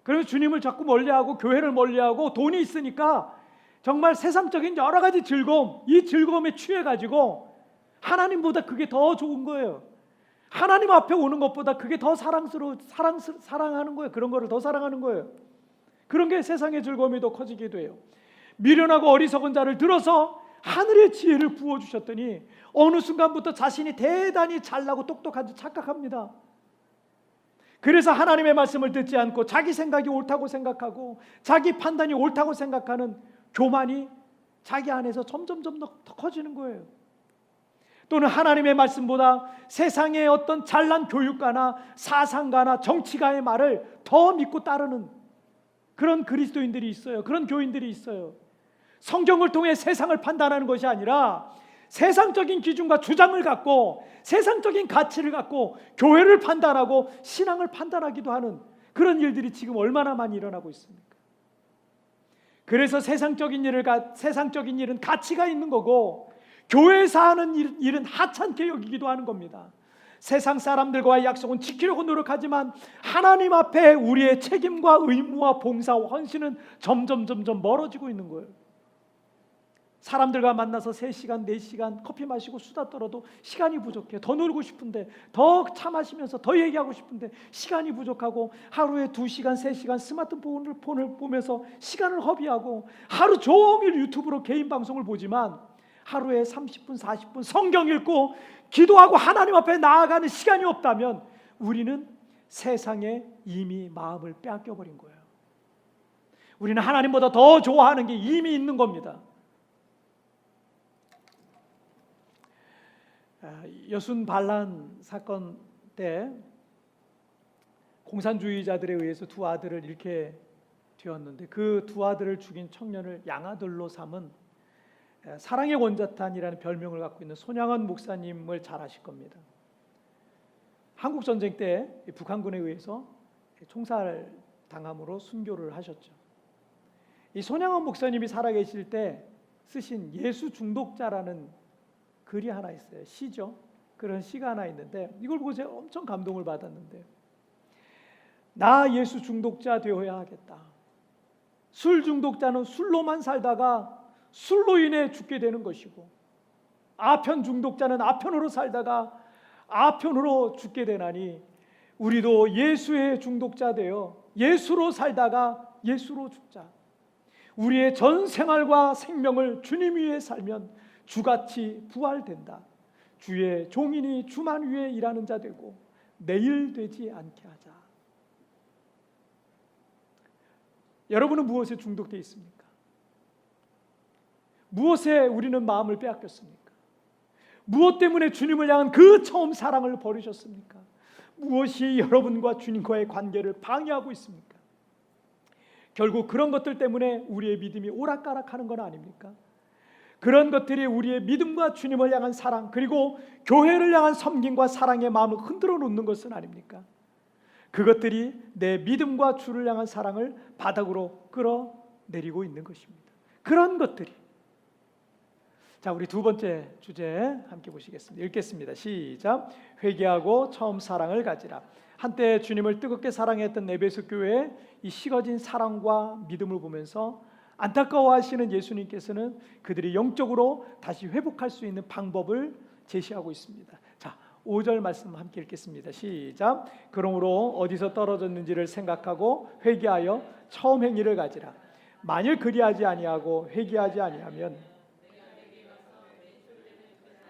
그래서 주님을 자꾸 멀리하고 교회를 멀리하고 돈이 있으니까 정말 세상적인 여러 가지 즐거움, 이 즐거움에 취해가지고 하나님보다 그게 더 좋은 거예요. 하나님 앞에 오는 것보다 그게 더 사랑하는 거예요. 그런 거를 더 사랑하는 거예요. 그런 게 세상의 즐거움이 더 커지기도 해요. 미련하고 어리석은 자를 들어서 하늘의 지혜를 부어주셨더니 어느 순간부터 자신이 대단히 잘나고 똑똑한지 착각합니다. 그래서 하나님의 말씀을 듣지 않고 자기 생각이 옳다고 생각하고 자기 판단이 옳다고 생각하는 교만이 자기 안에서 점점 더 커지는 거예요. 또는 하나님의 말씀보다 세상의 어떤 잘난 교육가나 사상가나 정치가의 말을 더 믿고 따르는 그런 그리스도인들이 있어요. 그런 교인들이 있어요. 성경을 통해 세상을 판단하는 것이 아니라 세상적인 기준과 주장을 갖고 세상적인 가치를 갖고 교회를 판단하고 신앙을 판단하기도 하는 그런 일들이 지금 얼마나 많이 일어나고 있습니까? 그래서 세상적인 일은 가치가 있는 거고 교회에서 하는 일은 하찮게 여기기도 하는 겁니다. 세상 사람들과의 약속은 지키려고 노력하지만 하나님 앞에 우리의 책임과 의무와 봉사와 헌신은 점점 멀어지고 있는 거예요. 사람들과 만나서 3시간, 4시간 커피 마시고 수다 떨어도 시간이 부족해. 더 놀고 싶은데, 더 차 마시면서 더 얘기하고 싶은데 시간이 부족하고 하루에 2시간, 3시간 스마트폰을 보면서 시간을 허비하고 하루 종일 유튜브로 개인 방송을 보지만 하루에 30분, 40분 성경 읽고 기도하고 하나님 앞에 나아가는 시간이 없다면 우리는 세상에 이미 마음을 빼앗겨버린 거예요. 우리는 하나님보다 더 좋아하는 게 이미 있는 겁니다. 여순 반란 사건 때 공산주의자들에 의해서 2 아들을 잃게 되었는데 그 2 아들을 죽인 청년을 양아들로 삼은 사랑의 원자탄이라는 별명을 갖고 있는 손양원 목사님을 잘 아실 겁니다. 한국 전쟁 때 북한군에 의해서 총살당함으로 순교를 하셨죠. 이 손양원 목사님이 살아계실 때 쓰신 예수 중독자라는 글이 하나 있어요. 시죠. 그런 시가 하나 있는데 이걸 보고 제가 엄청 감동을 받았는데, 나 예수 중독자 되어야 하겠다. 술 중독자는 술로만 살다가 술로 인해 죽게 되는 것이고, 아편 중독자는 아편으로 살다가 아편으로 죽게 되나니 우리도 예수의 중독자 되어 예수로 살다가 예수로 죽자. 우리의 전 생활과 생명을 주님 위해 살면 주같이 부활된다. 주의 종이니 주만 위에 일하는 자 되고 내일 되지 않게 하자. 여러분은 무엇에 중독되어 있습니까? 무엇에 우리는 마음을 빼앗겼습니까? 무엇 때문에 주님을 향한 그 처음 사랑을 버리셨습니까? 무엇이 여러분과 주님과의 관계를 방해하고 있습니까? 결국 그런 것들 때문에 우리의 믿음이 오락가락하는 건 아닙니까? 그런 것들이 우리의 믿음과 주님을 향한 사랑, 그리고 교회를 향한 섬김과 사랑의 마음을 흔들어 놓는 것은 아닙니까? 그것들이 내 믿음과 주를 향한 사랑을 바닥으로 끌어 내리고 있는 것입니다. 그런 것들이. 자, 우리 두 번째 주제 함께 보시겠습니다. 읽겠습니다. 시작. 회개하고 처음 사랑을 가지라. 한때 주님을 뜨겁게 사랑했던 에베소 교회의 이 식어진 사랑과 믿음을 보면서 안타까워하시는 예수님께서는 그들이 영적으로 다시 회복할 수 있는 방법을 제시하고 있습니다. 자, 5절 말씀 함께 읽겠습니다. 시작. 그러므로 어디서 떨어졌는지를 생각하고 회개하여 처음 행위를 가지라. 만일 그리하지 아니하고 회개하지 아니하면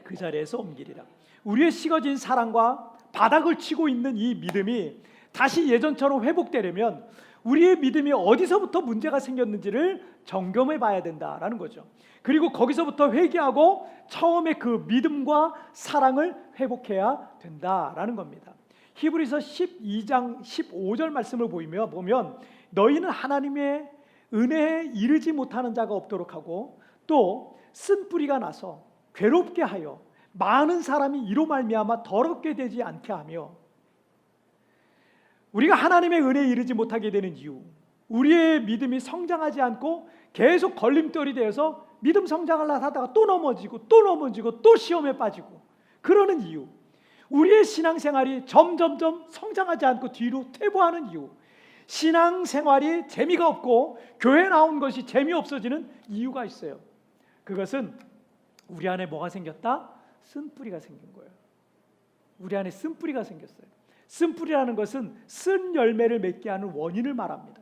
그 자리에서 옮기리라. 우리의 식어진 사랑과 바닥을 치고 있는 이 믿음이 다시 예전처럼 회복되려면 우리의 믿음이 어디서부터 문제가 생겼는지를 점검해 봐야 된다라는 거죠. 그리고 거기서부터 회개하고 처음에 그 믿음과 사랑을 회복해야 된다라는 겁니다. 히브리서 12장 15절 말씀을 보면 너희는 하나님의 은혜에 이르지 못하는 자가 없도록 하고 또 쓴뿌리가 나서 괴롭게 하여 많은 사람이 이로 말미암아 더럽게 되지 않게 하며, 우리가 하나님의 은혜에 이르지 못하게 되는 이유, 우리의 믿음이 성장하지 않고 계속 걸림돌이 되어서 믿음 성장하려고 하다가 또 넘어지고 또 시험에 빠지고 그러는 이유, 우리의 신앙생활이 점점점 성장하지 않고 뒤로 퇴보하는 이유, 신앙생활이 재미가 없고 교회 나온 것이 재미없어지는 이유가 있어요. 그것은 우리 안에 뭐가 생겼다? 쓴뿌리가 생긴 거예요. 우리 안에 쓴뿌리가 생겼어요. 쓴뿌리라는 것은 쓴 열매를 맺게 하는 원인을 말합니다.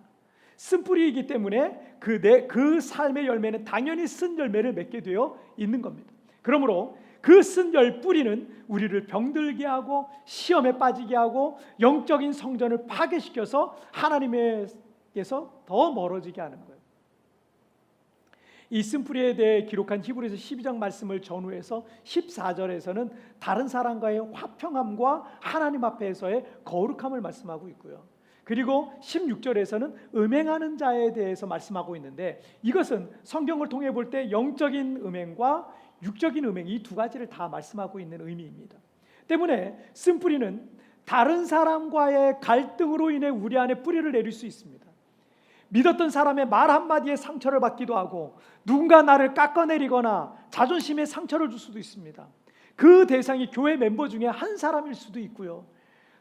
쓴뿌리이기 때문에 그 삶의 열매는 당연히 쓴 열매를 맺게 되어 있는 겁니다. 그러므로 그 쓴 열뿌리는 우리를 병들게 하고 시험에 빠지게 하고 영적인 성전을 파괴시켜서 하나님께서 더 멀어지게 하는 거예요. 이 쓴뿌리에 대해 기록한 히브리서 12장 말씀을 전후해서 14절에서는 다른 사람과의 화평함과 하나님 앞에서의 거룩함을 말씀하고 있고요. 그리고 16절에서는 음행하는 자에 대해서 말씀하고 있는데, 이것은 성경을 통해 볼 때 영적인 음행과 육적인 음행, 이 두 가지를 다 말씀하고 있는 의미입니다. 때문에 쓴뿌리는 다른 사람과의 갈등으로 인해 우리 안에 뿌리를 내릴 수 있습니다. 믿었던 사람의 말 한마디에 상처를 받기도 하고 누군가 나를 깎아내리거나 자존심에 상처를 줄 수도 있습니다. 그 대상이 교회 멤버 중에 한 사람일 수도 있고요.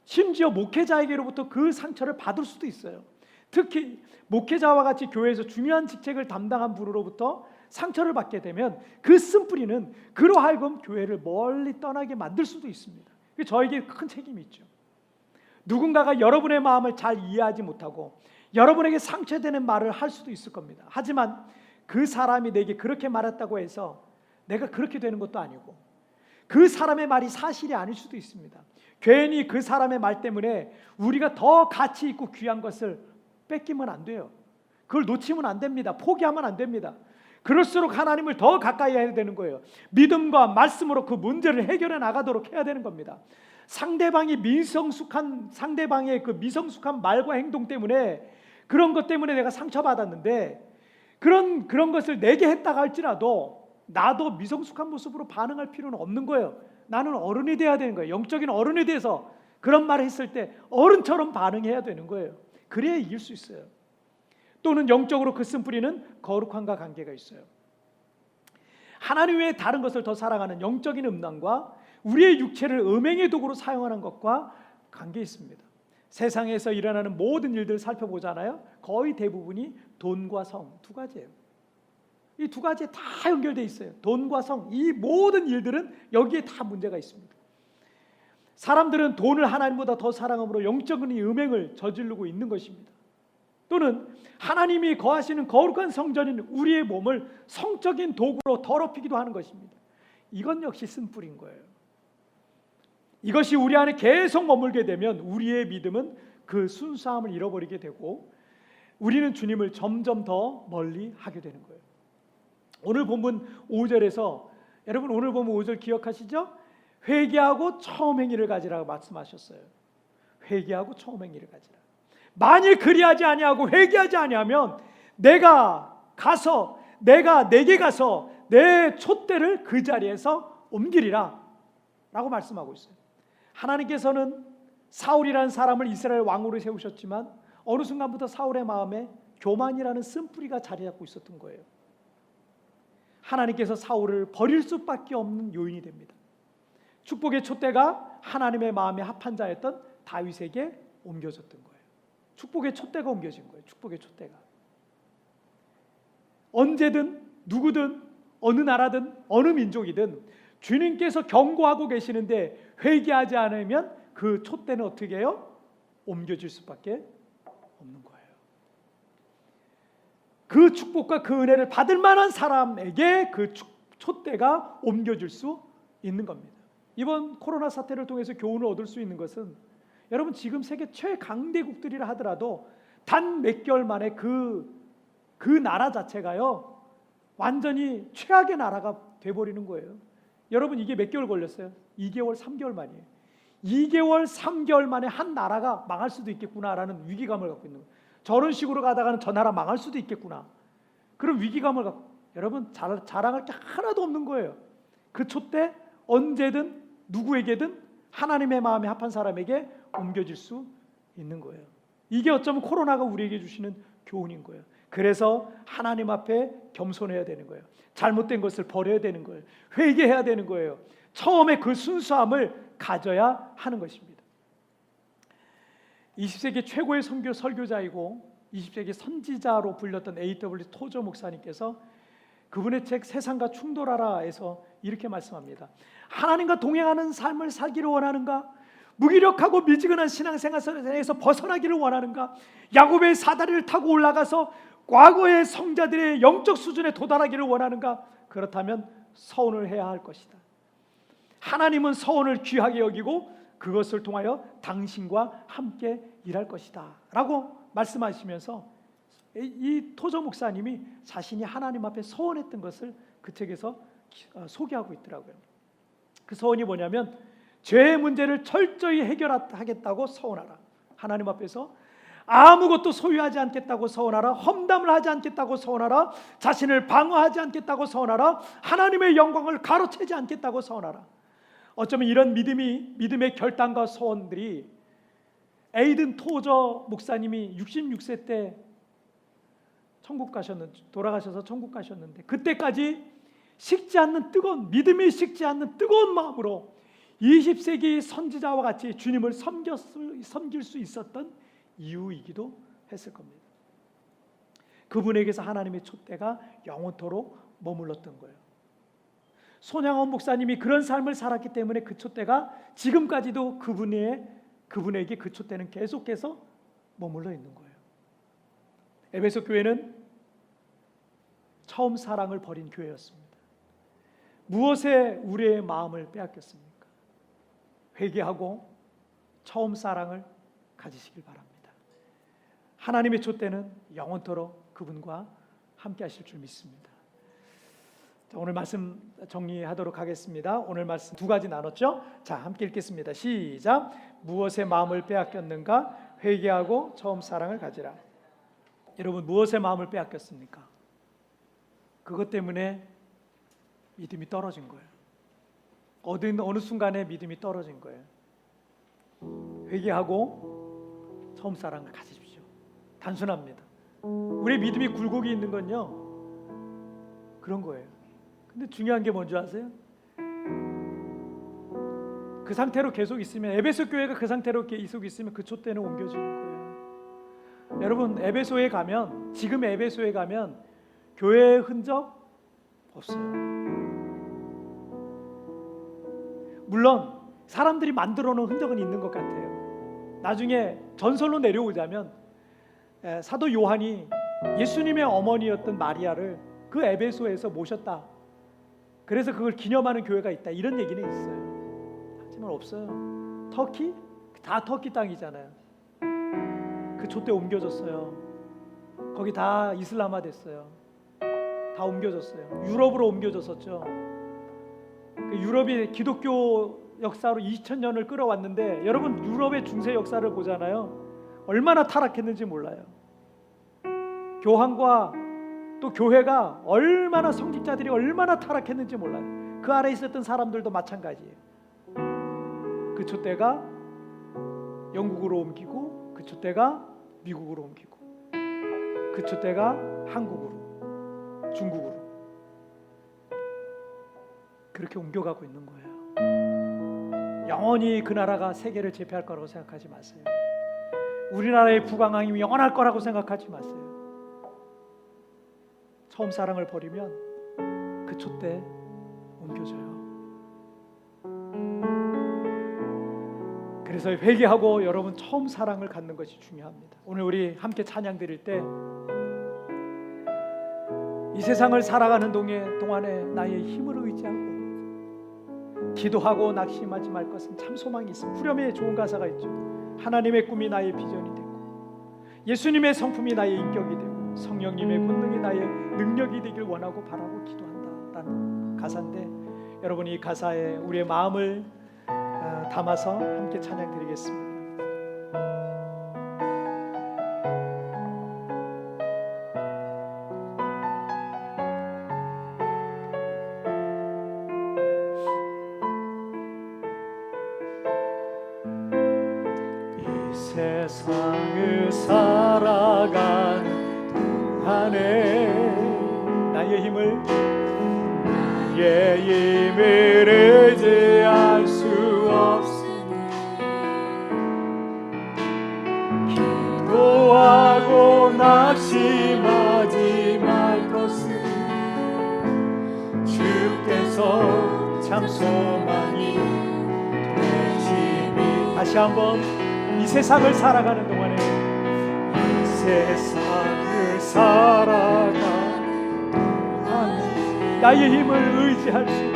심지어 목회자에게로부터 그 상처를 받을 수도 있어요. 특히 목회자와 같이 교회에서 중요한 직책을 담당한 분으로부터 상처를 받게 되면 그 쓴뿌리는 그로 하여금 교회를 멀리 떠나게 만들 수도 있습니다. 저에게 큰 책임이 있죠. 누군가가 여러분의 마음을 잘 이해하지 못하고 여러분에게 상처되는 말을 할 수도 있을 겁니다. 하지만 그 사람이 내게 그렇게 말했다고 해서 내가 그렇게 되는 것도 아니고 그 사람의 말이 사실이 아닐 수도 있습니다. 괜히 그 사람의 말 때문에 우리가 더 가치 있고 귀한 것을 뺏기면 안 돼요. 그걸 놓치면 안 됩니다. 포기하면 안 됩니다. 그럴수록 하나님을 더 가까이 해야 되는 거예요. 믿음과 말씀으로 그 문제를 해결해 나가도록 해야 되는 겁니다. 상대방의 그 미성숙한 말과 행동 때문에, 그런 것 때문에 내가 상처받았는데 그런 것을 내게 했다가 할지라도 나도 미성숙한 모습으로 반응할 필요는 없는 거예요. 나는 어른이 돼야 되는 거예요. 영적인 어른이 돼서 그런 말을 했을 때 어른처럼 반응해야 되는 거예요. 그래야 이길 수 있어요. 또는 영적으로 그 쓴뿌리는 거룩함과 관계가 있어요. 하나님 외에 다른 것을 더 사랑하는 영적인 음란과 우리의 육체를 음행의 도구로 사용하는 것과 관계 있습니다. 세상에서 일어나는 모든 일들을 살펴보잖아요. 거의 대부분이 돈과 성, 두 가지예요. 이 두 가지에 다 연결되어 있어요. 돈과 성, 이 모든 일들은 여기에 다 문제가 있습니다. 사람들은 돈을 하나님보다 더 사랑함으로 영적인 음행을 저지르고 있는 것입니다. 또는 하나님이 거하시는 거룩한 성전인 우리의 몸을 성적인 도구로 더럽히기도 하는 것입니다. 이건 역시 쓴뿌리인 거예요. 이것이 우리 안에 계속 머물게 되면 우리의 믿음은 그 순수함을 잃어버리게 되고 우리는 주님을 점점 더 멀리 하게 되는 거예요. 오늘 본문 5절에서, 여러분 오늘 본문 5절 기억하시죠? 회개하고 처음 행위를 가지라고 말씀하셨어요. 회개하고 처음 행위를 가지라. 만일 그리하지 아니하고 회개하지 아니하면 내가 내게 가서 내 촛대를 그 자리에서 옮기리라 라고 말씀하고 있어요. 하나님께서는 사울이라는 사람을 이스라엘 왕으로 세우셨지만 어느 순간부터 사울의 마음에 교만이라는 쓴뿌리가 자리 잡고 있었던 거예요. 하나님께서 사울을 버릴 수밖에 없는 요인이 됩니다. 축복의 촛대가 하나님의 마음에 합한 자였던 다윗에게 옮겨졌던 거예요. 축복의 촛대가 옮겨진 거예요. 축복의 촛대가. 언제든 누구든 어느 나라든 어느 민족이든 주님께서 경고하고 계시는데 회개하지 않으면 그 촛대는 어떻게 해요? 옮겨질 수밖에 없는 거예요. 그 축복과 그 은혜를 받을 만한 사람에게 그 촛대가 옮겨질 수 있는 겁니다. 이번 코로나 사태를 통해서 교훈을 얻을 수 있는 것은 여러분 지금 세계 최강대국들이라 하더라도 단 몇 개월 만에 그 나라 자체가요 완전히 최악의 나라가 돼버리는 거예요. 여러분 이게 몇 개월 걸렸어요? 2개월, 3개월 만이에요. 2개월, 3개월 만에 한 나라가 망할 수도 있겠구나라는 위기감을 갖고 있는 거예요. 저런 식으로 가다가는 저 나라 망할 수도 있겠구나. 그런 위기감을 갖고 여러분 자랑할 게 하나도 없는 거예요. 그 촛대 언제든 누구에게든 하나님의 마음에 합한 사람에게 옮겨질 수 있는 거예요. 이게 어쩌면 코로나가 우리에게 주시는 교훈인 거예요. 그래서 하나님 앞에 겸손해야 되는 거예요. 잘못된 것을 버려야 되는 거예요. 회개해야 되는 거예요. 처음에 그 순수함을 가져야 하는 것입니다. 20세기 최고의 설교자이고 20세기 선지자로 불렸던 A.W. 토저 목사님께서 그분의 책 세상과 충돌하라에서 이렇게 말씀합니다. 하나님과 동행하는 삶을 살기를 원하는가? 무기력하고 미지근한 신앙생활에서 벗어나기를 원하는가? 야곱의 사다리를 타고 올라가서 과거의 성자들의 영적 수준에 도달하기를 원하는가? 그렇다면 서원을 해야 할 것이다. 하나님은 서원을 귀하게 여기고 그것을 통하여 당신과 함께 일할 것이다 라고 말씀하시면서 이 토저 목사님이 자신이 하나님 앞에 서원했던 것을 그 책에서 소개하고 있더라고요. 그 서원이 뭐냐면 죄의 문제를 철저히 해결하겠다고 서원하라. 하나님 앞에서 아무것도 소유하지 않겠다고 서원하라. 험담을 하지 않겠다고 서원하라. 자신을 방어하지 않겠다고 서원하라. 하나님의 영광을 가로채지 않겠다고 서원하라. 어쩌면 이런 믿음의 결단과 소원들이 에이든 토저 목사님이 66세 때 돌아가셔서 천국 가셨는데 그때까지 식지 않는 믿음이 식지 않는 뜨거운 마음으로 20세기 선지자와 같이 주님을 섬길 수 있었던 이유이기도 했을 겁니다. 그분에게서 하나님의 촛대가 영원토록 머물렀던 거예요. 손양원 목사님이 그런 삶을 살았기 때문에 그 촛대가 지금까지도 그분에게 그 촛대는 계속해서 머물러 있는 거예요. 에베소 교회는 처음 사랑을 버린 교회였습니다. 무엇에 우리의 마음을 빼앗겼습니까? 회개하고 처음 사랑을 가지시길 바랍니다. 하나님의 촛대는 영원토록 그분과 함께 하실 줄 믿습니다. 자, 오늘 말씀 정리하도록 하겠습니다. 오늘 말씀 두 가지 나눴죠? 자, 함께 읽겠습니다. 시작. 무엇에 마음을 빼앗겼는가? 회개하고 처음 사랑을 가지라. 여러분 무엇에 마음을 빼앗겼습니까? 그것 때문에 믿음이 떨어진 거예요. 어느 순간에 믿음이 떨어진 거예요. 회개하고 처음 사랑을 가지십시오. 단순합니다. 우리의 믿음이 굴곡이 있는 건요 그런 거예요. 근데 중요한 게 뭔지 아세요? 그 상태로 계속 있으면 에베소 교회가 그 상태로 계속 있으면 그 촛대는 옮겨지는 거예요. 여러분 에베소에 가면 지금 에베소에 가면 교회의 흔적 없어요. 물론 사람들이 만들어 놓은 흔적은 있는 것 같아요. 나중에 전설로 내려오자면 사도 요한이 예수님의 어머니였던 마리아를 그 에베소에서 모셨다. 그래서 그걸 기념하는 교회가 있다. 이런 얘기는 있어요. 하지만 없어요. 터키? 다 터키 땅이잖아요. 그 촛대 옮겨졌어요. 거기 다 이슬람화 됐어요. 다 옮겨졌어요. 유럽으로 옮겨졌었죠. 그 유럽이 기독교 역사로 2000년을 끌어왔는데 여러분 유럽의 중세 역사를 보잖아요. 얼마나 타락했는지 몰라요. 교황과 또 교회가 얼마나 성직자들이 얼마나 타락했는지 몰라요. 그 아래 있었던 사람들도 마찬가지예요. 그 촛대가 영국으로 옮기고 그 촛대가 미국으로 옮기고 그 그 촛대가 한국으로, 중국으로 그렇게 옮겨가고 있는 거예요. 영원히 그 나라가 세계를 제패할 거라고 생각하지 마세요. 우리나라의 국왕왕이 영원할 거라고 생각하지 마세요. 처음 사랑을 버리면 그 촛대 옮겨져요. 그래서 회개하고 여러분 처음 사랑을 갖는 것이 중요합니다. 오늘 우리 함께 찬양 드릴 때 이 세상을 살아가는 동안에 나의 힘을 의지하고 기도하고 낙심하지 말 것은 참 소망이 있습니다. 후렴에 좋은 가사가 있죠. 하나님의 꿈이 나의 비전이 되고 예수님의 성품이 나의 인격이 되고 성령님의 권능이 나의 능력이 되길 원하고 바라고 기도한다 라는 가사인데, 여러분 이 가사에 우리의 마음을 담아서 함께 찬양 드리겠습니다. 세상을 살아가는 동안에 나의 힘을 의지할 수 없으니 기도하고 낙심하지 말 것은 주께서 참 소망이 되시니. 다시 한번 이 세상을 살아가는 동안에 이 세상을 살아가는 동안에 나의 힘을 의지할 수 있어.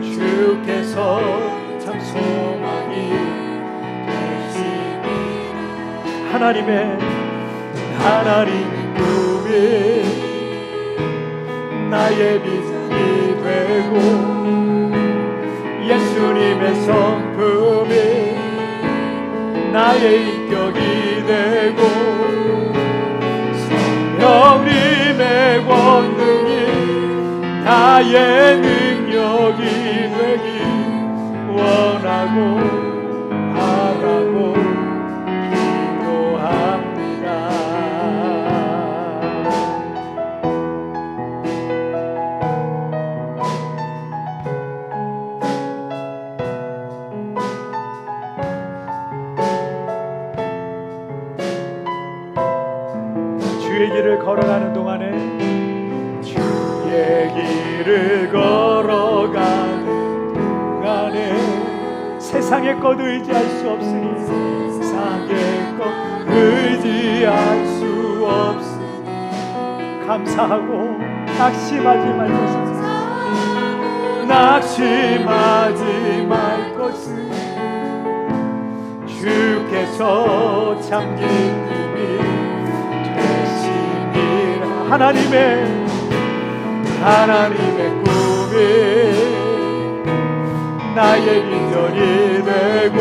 주께서 참 소망이 하나님의 꿈이 나의 비전이 되고 예수님의 성품이 나의 인격이 되고 성령님의 권능이 나의 능력이 되기 원하고 바라고 주의 길을 걸어가는 동안에 주의 길을 걸어가는 동안에 세상의 것 의지할 수 없으니 세상의 것 의지할 수 없으니 감사하고 낙심하지 말 것은 낙심하지 말 것은 주께서 참 기쁨이 되시니라. 하나님의 꿈이 나의 비전이 되고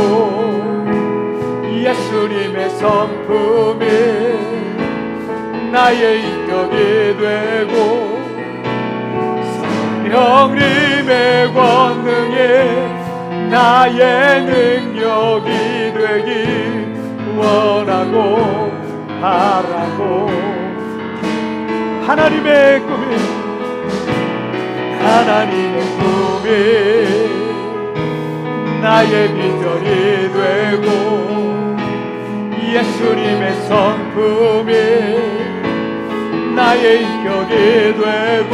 예수님의 성품이 나의 인격이 되고 성령님의 권능이 나의 능력이 되기 원하고 바라고 하나님의 꿈이 나의 비전이 되고 예수님의 성품이 나의 인격이 되고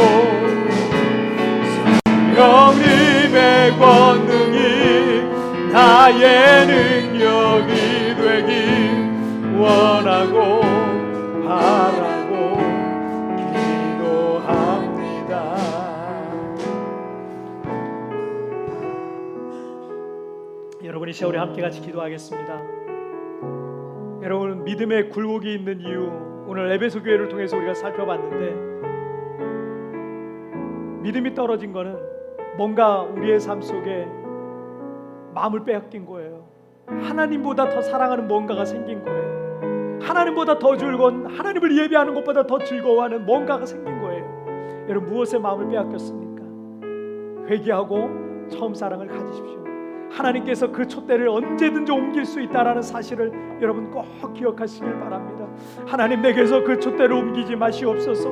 성령님의 권능이 나의 능력이 되기 원하고 바라고 기도합니다. 여러분 이 시간에 함께 같이 기도하겠습니다. 여러분 믿음의 굴곡이 있는 이유, 오늘 에베소 교회를 통해서 우리가 살펴봤는데 믿음이 떨어진 거는 뭔가 우리의 삶 속에 마음을 빼앗긴 거예요. 하나님보다 더 사랑하는 뭔가가 생긴 거예요. 하나님보다 더 즐거운, 하나님을 예배하는 것보다 더 즐거워하는 뭔가가 생긴 거예요. 여러분, 무엇에 마음을 빼앗겼습니까? 회개하고 처음 사랑을 가지십시오. 하나님께서 그 촛대를 언제든지 옮길 수 있다라는 사실을 여러분 꼭 기억하시길 바랍니다. 하나님, 내게서 그 촛대를 옮기지 마시옵소서.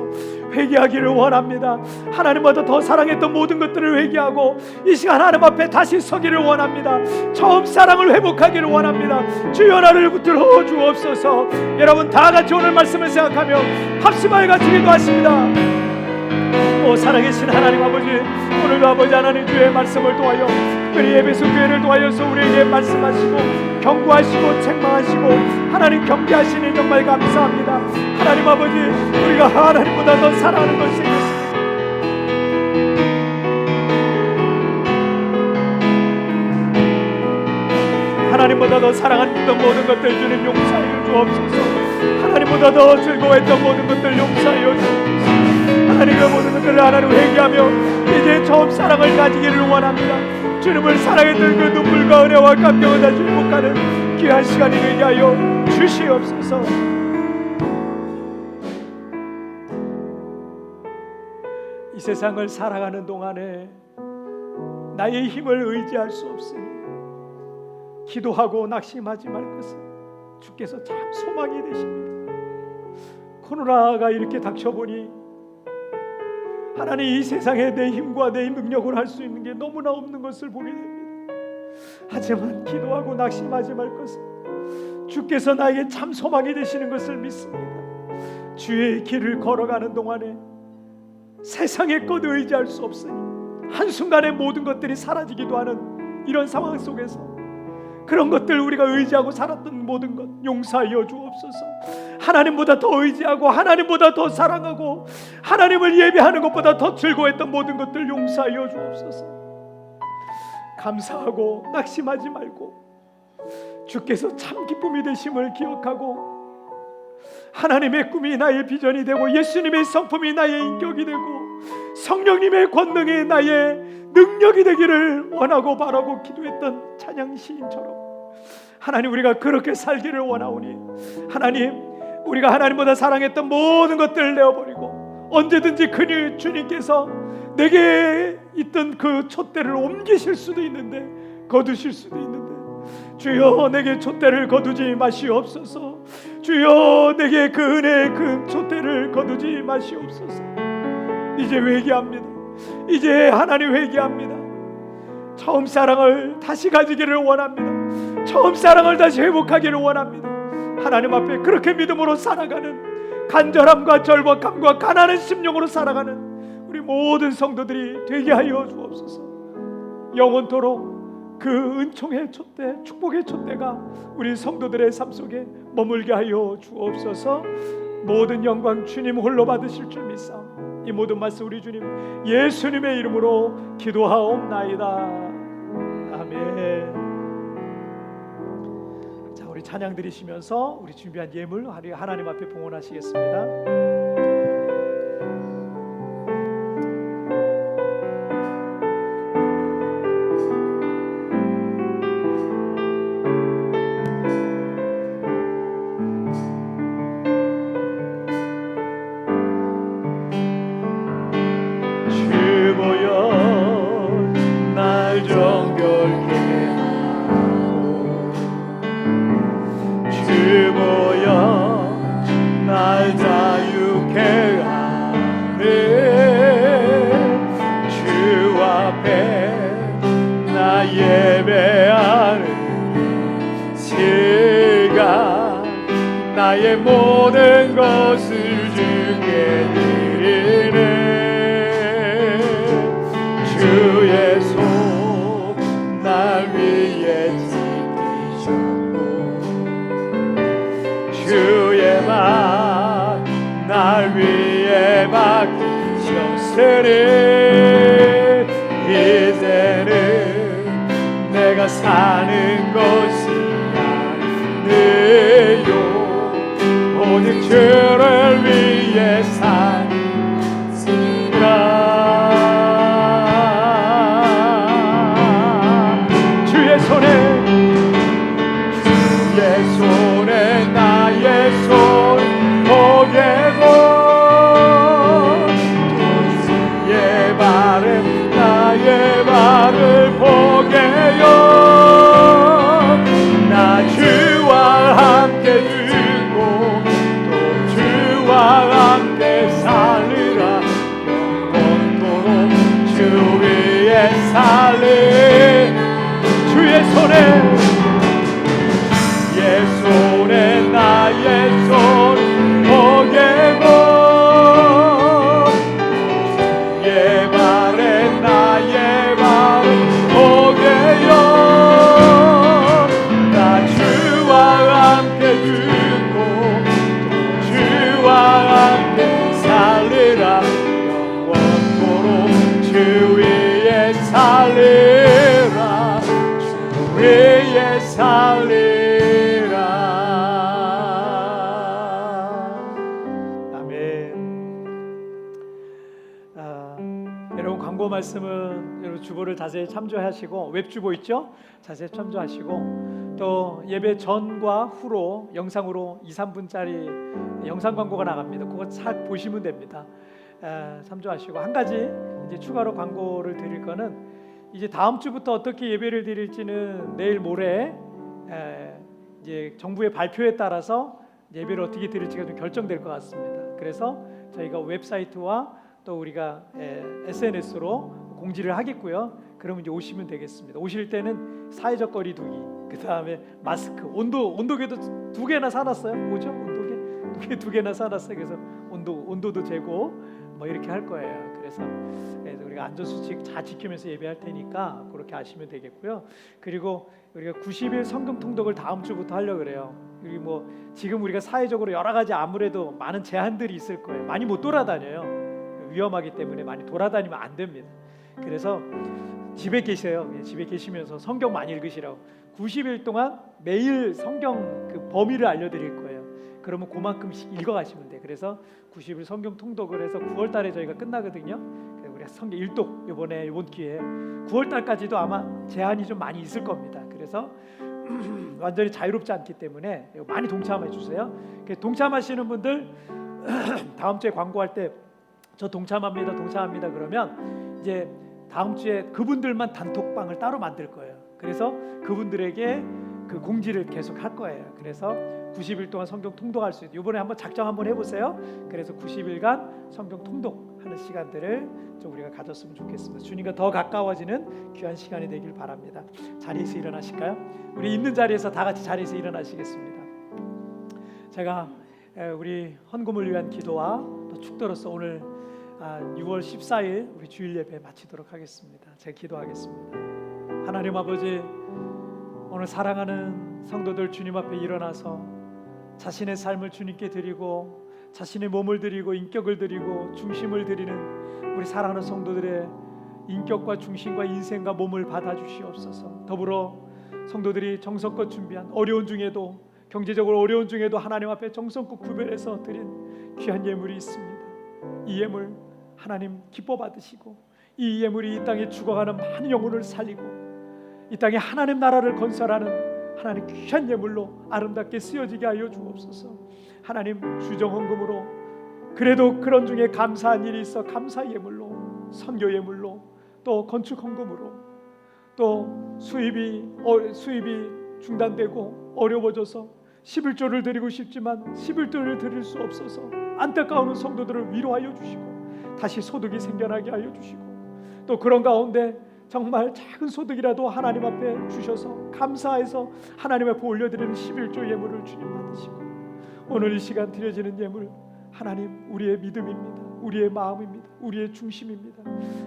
회개하기를 원합니다. 하나님보다 더 사랑했던 모든 것들을 회개하고 이 시간 하나님 앞에 다시 서기를 원합니다. 처음 사랑을 회복하기를 원합니다. 주여, 나를 붙들어 주옵소서. 여러분, 다 같이 오늘 말씀을 생각하며 합심하여 같이 기도하십니다. 오 살아계신 하나님 아버지, 오늘도 아버지 하나님 주의 말씀을 통하여 특별히 에베소 교회를 통하여서 우리에게 말씀하시고 경고하시고 책망하시고 하나님 경계하시니 정말 감사합니다. 하나님 아버지, 우리가 하나님보다 더 사랑하는 것이 있습니다. 하나님보다 더 사랑했던 모든 것들 주님 용서하여 주옵소서. 하나님보다 더 즐거워했던 모든 것들 용서하여 주옵소서. 하나님의 모든 것들을 하나님 회개하며 이제 처음 사랑을 가지기를 원합니다. 주님을 사랑했던 그 눈물과 은혜와 감격을 다시 회복하는 귀한 시간이 되게 하여 주시옵소서. 이 세상을 살아가는 동안에 나의 힘을 의지할 수 없으니 기도하고 낙심하지 말 것은 주께서 참 소망이 되십니다. 코로나가 이렇게 닥쳐보니 하나님, 이 세상에 내 힘과 내 능력으로 할 수 있는 게 너무나 없는 것을 보게 됩니다. 하지만 기도하고 낙심하지 말 것은 주께서 나에게 참 소망이 되시는 것을 믿습니다. 주의 길을 걸어가는 동안에 세상의 것 의지할 수 없으니 한순간에 모든 것들이 사라지기도 하는 이런 상황 속에서 그런 것들, 우리가 의지하고 살았던 모든 것 용서하여 주옵소서. 하나님보다 더 의지하고 하나님보다 더 사랑하고 하나님을 예배하는 것보다 더 즐거워했던 모든 것들 용서하여 주옵소서. 감사하고 낙심하지 말고 주께서 참 기쁨이 되심을 기억하고 하나님의 꿈이 나의 비전이 되고 예수님의 성품이 나의 인격이 되고 성령님의 권능이 나의 능력이 되기를 원하고 바라고 기도했던 찬양 시인처럼 하나님, 우리가 그렇게 살기를 원하오니 하나님, 우리가 하나님보다 사랑했던 모든 것들을 내어버리고 언제든지 그 주님께서 내게 있던 그 촛대를 옮기실 수도 있는데, 거두실 수도 있는데, 주여 내게 촛대를 거두지 마시옵소서. 주여 내게 그 은혜의 그 촛대를 거두지 마시옵소서. 이제 회개합니다. 이제 하나님 회개합니다. 처음 사랑을 다시 가지기를 원합니다. 처음 사랑을 다시 회복하기를 원합니다. 하나님 앞에 그렇게 믿음으로 살아가는, 간절함과 절박함과 가난한 심령으로 살아가는 우리 모든 성도들이 되게 하여 주옵소서. 영원토록 그 은총의 촛대, 축복의 촛대가 우리 성도들의 삶 속에 머물게 하여 주옵소서. 모든 영광 주님 홀로 받으실 줄 믿사옵니다. 이 모든 말씀 우리 주님 예수님의 이름으로 기도하옵나이다. 아멘. 자, 우리 찬양 드리시면서 우리 준비한 예물 하나님 앞에 봉헌하시겠습니다. 나의 모든 것을 주께 드리네. 주의 손 날 위에 지키셨고 주의 말 날 위에 맡기셨으니 이제는 내가 사는 것이 아니요 오직 주를 위해 사니라. 주의 손에 나의 손 살리라 주 위에 살리라. 아멘. 여러분 광고 말씀은 여러분 주보를 자세히 참조하시고 웹주보 있죠? 자세히 참조하시고 또 예배 전과 후로 영상으로 2-3분짜리 영상 광고가 나갑니다. 그거 잘 보시면 됩니다. 참조하시고 한 가지 이제 추가로 광고를 드릴 거는 이제 다음 주부터 어떻게 예배를 드릴지는 내일 모레 이제 정부의 발표에 따라서 예배를 어떻게 드릴지가 좀 결정될 것 같습니다. 그래서 저희가 웹사이트와 또 우리가 SNS로 공지를 하겠고요. 그러면 이제 오시면 되겠습니다. 오실 때는 사회적 거리두기, 그 다음에 마스크, 온도계도 2개나 사놨어요. 뭐죠? 온도계 두 개나 사놨어요. 그래서 온도도 재고 뭐 이렇게 할 거예요. 그래서 우리가 안전수칙 잘 지키면서 예배할 테니까 그렇게 아시면 되겠고요. 그리고 우리가 90일 성경 통독을 다음 주부터 하려고 그래요. 그리고 뭐 지금 우리가 사회적으로 여러 가지 아무래도 많은 제한들이 있을 거예요. 많이 못 돌아다녀요. 위험하기 때문에 많이 돌아다니면 안 됩니다. 그래서 집에 계세요. 집에 계시면서 성경 많이 읽으시라고 90일 동안 매일 성경 그 범위를 알려드릴 거예요. 그러면 그만큼씩 읽어가시면 돼요. 그래서 90일 성경 통독을 해서 9월 달에 저희가 끝나거든요. 우리가 성경 일독 이번 기회에 9월 달까지도 아마 제한이 좀 많이 있을 겁니다. 그래서 완전히 자유롭지 않기 때문에 많이 동참해 주세요. 동참하시는 분들 다음 주에 광고할 때 저 동참합니다 그러면 이제 다음 주에 그분들만 단톡방을 따로 만들 거예요. 그래서 그분들에게 그 공지를 계속 할 거예요. 그래서 90일 동안 성경 통독할 수 있도록 이번에 한번 작정 한번 해보세요. 그래서 90일간 성경 통독하는 시간들을 좀 우리가 가졌으면 좋겠습니다. 주님과 더 가까워지는 귀한 시간이 되길 바랍니다. 자리에서 일어나실까요? 우리 있는 자리에서 다 같이 자리에서 일어나시겠습니다. 제가 우리 헌금을 위한 기도와 또 축도로서 오늘 6월 14일 우리 주일 예배 마치도록 하겠습니다. 제가 기도하겠습니다. 하나님 아버지, 오늘 사랑하는 성도들 주님 앞에 일어나서 자신의 삶을 주님께 드리고 자신의 몸을 드리고 인격을 드리고 중심을 드리는 우리 사랑하는 성도들의 인격과 중심과 인생과 몸을 받아주시옵소서. 더불어 성도들이 정성껏 준비한 어려운 중에도 경제적으로 어려운 중에도 하나님 앞에 정성껏 구별해서 드린 귀한 예물이 있습니다. 이 예물 하나님 기뻐 받으시고 이 예물이 이 땅에 죽어가는 많은 영혼을 살리고 이 땅에 하나님 나라를 건설하는 하나님 귀한 예물로 아름답게 쓰여지게 하여 주옵소서. 하나님 주정헌금으로 그래도 그런 중에 감사한 일이 있어 감사 예물로 선교 예물로 또 건축 헌금으로 또 수입이 중단되고 어려워져서 11조를 드리고 싶지만 11조를 드릴 수 없어서 안타까운 성도들을 위로하여 주시고 다시 소득이 생겨나게 하여 주시고 또 그런 가운데 정말 작은 소득이라도 하나님 앞에 주셔서 감사해서 하나님 앞에 올려드리는 11조 예물을 주님 받으시고 오늘 이 시간 드려지는 예물 하나님 우리의 믿음입니다. 우리의 마음입니다. 우리의 중심입니다.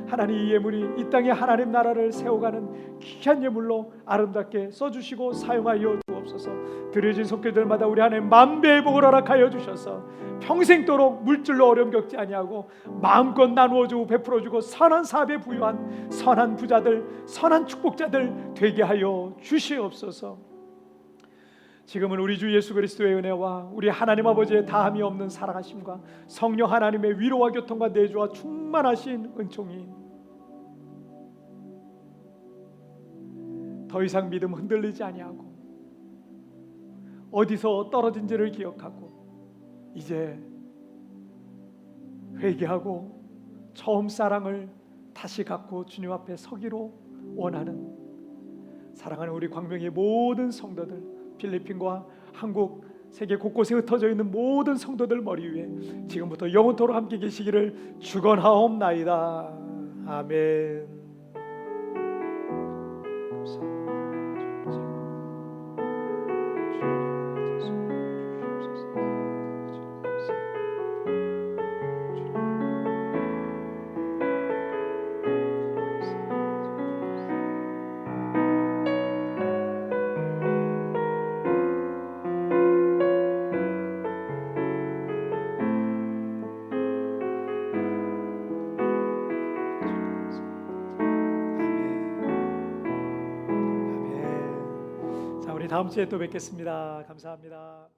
하나님 이 예물이 이 땅에 하나님 나라를 세워가는 귀한 예물로 아름답게 써주시고 사용하여 주옵소서. 드려진 손길들마다 우리 하나님 만배의 복을 허락하여 주셔서 평생도록 물질로 어려움 겪지 아니하고 마음껏 나누어주고 베풀어주고 선한 사업에 부유한 선한 부자들 선한 축복자들 되게 하여 주시옵소서. 지금은 우리 주 예수 그리스도의 은혜와 우리 하나님 아버지의 다함이 없는 사랑하심과 성령 하나님의 위로와 교통과 내주와 충만하신 은총이 더 이상 믿음 흔들리지 아니하고 어디서 떨어진지를 기억하고 이제 회개하고 처음 사랑을 다시 갖고 주님 앞에 서기로 원하는 사랑하는 우리 광명의 모든 성도들 필리핀과 한국 세계 곳곳에 흩어져 있는 모든 성도들 머리 위에 지금부터 영원토록 함께 계시기를 축원하옵나이다. 아멘. 다음 주에 또 뵙겠습니다. 감사합니다.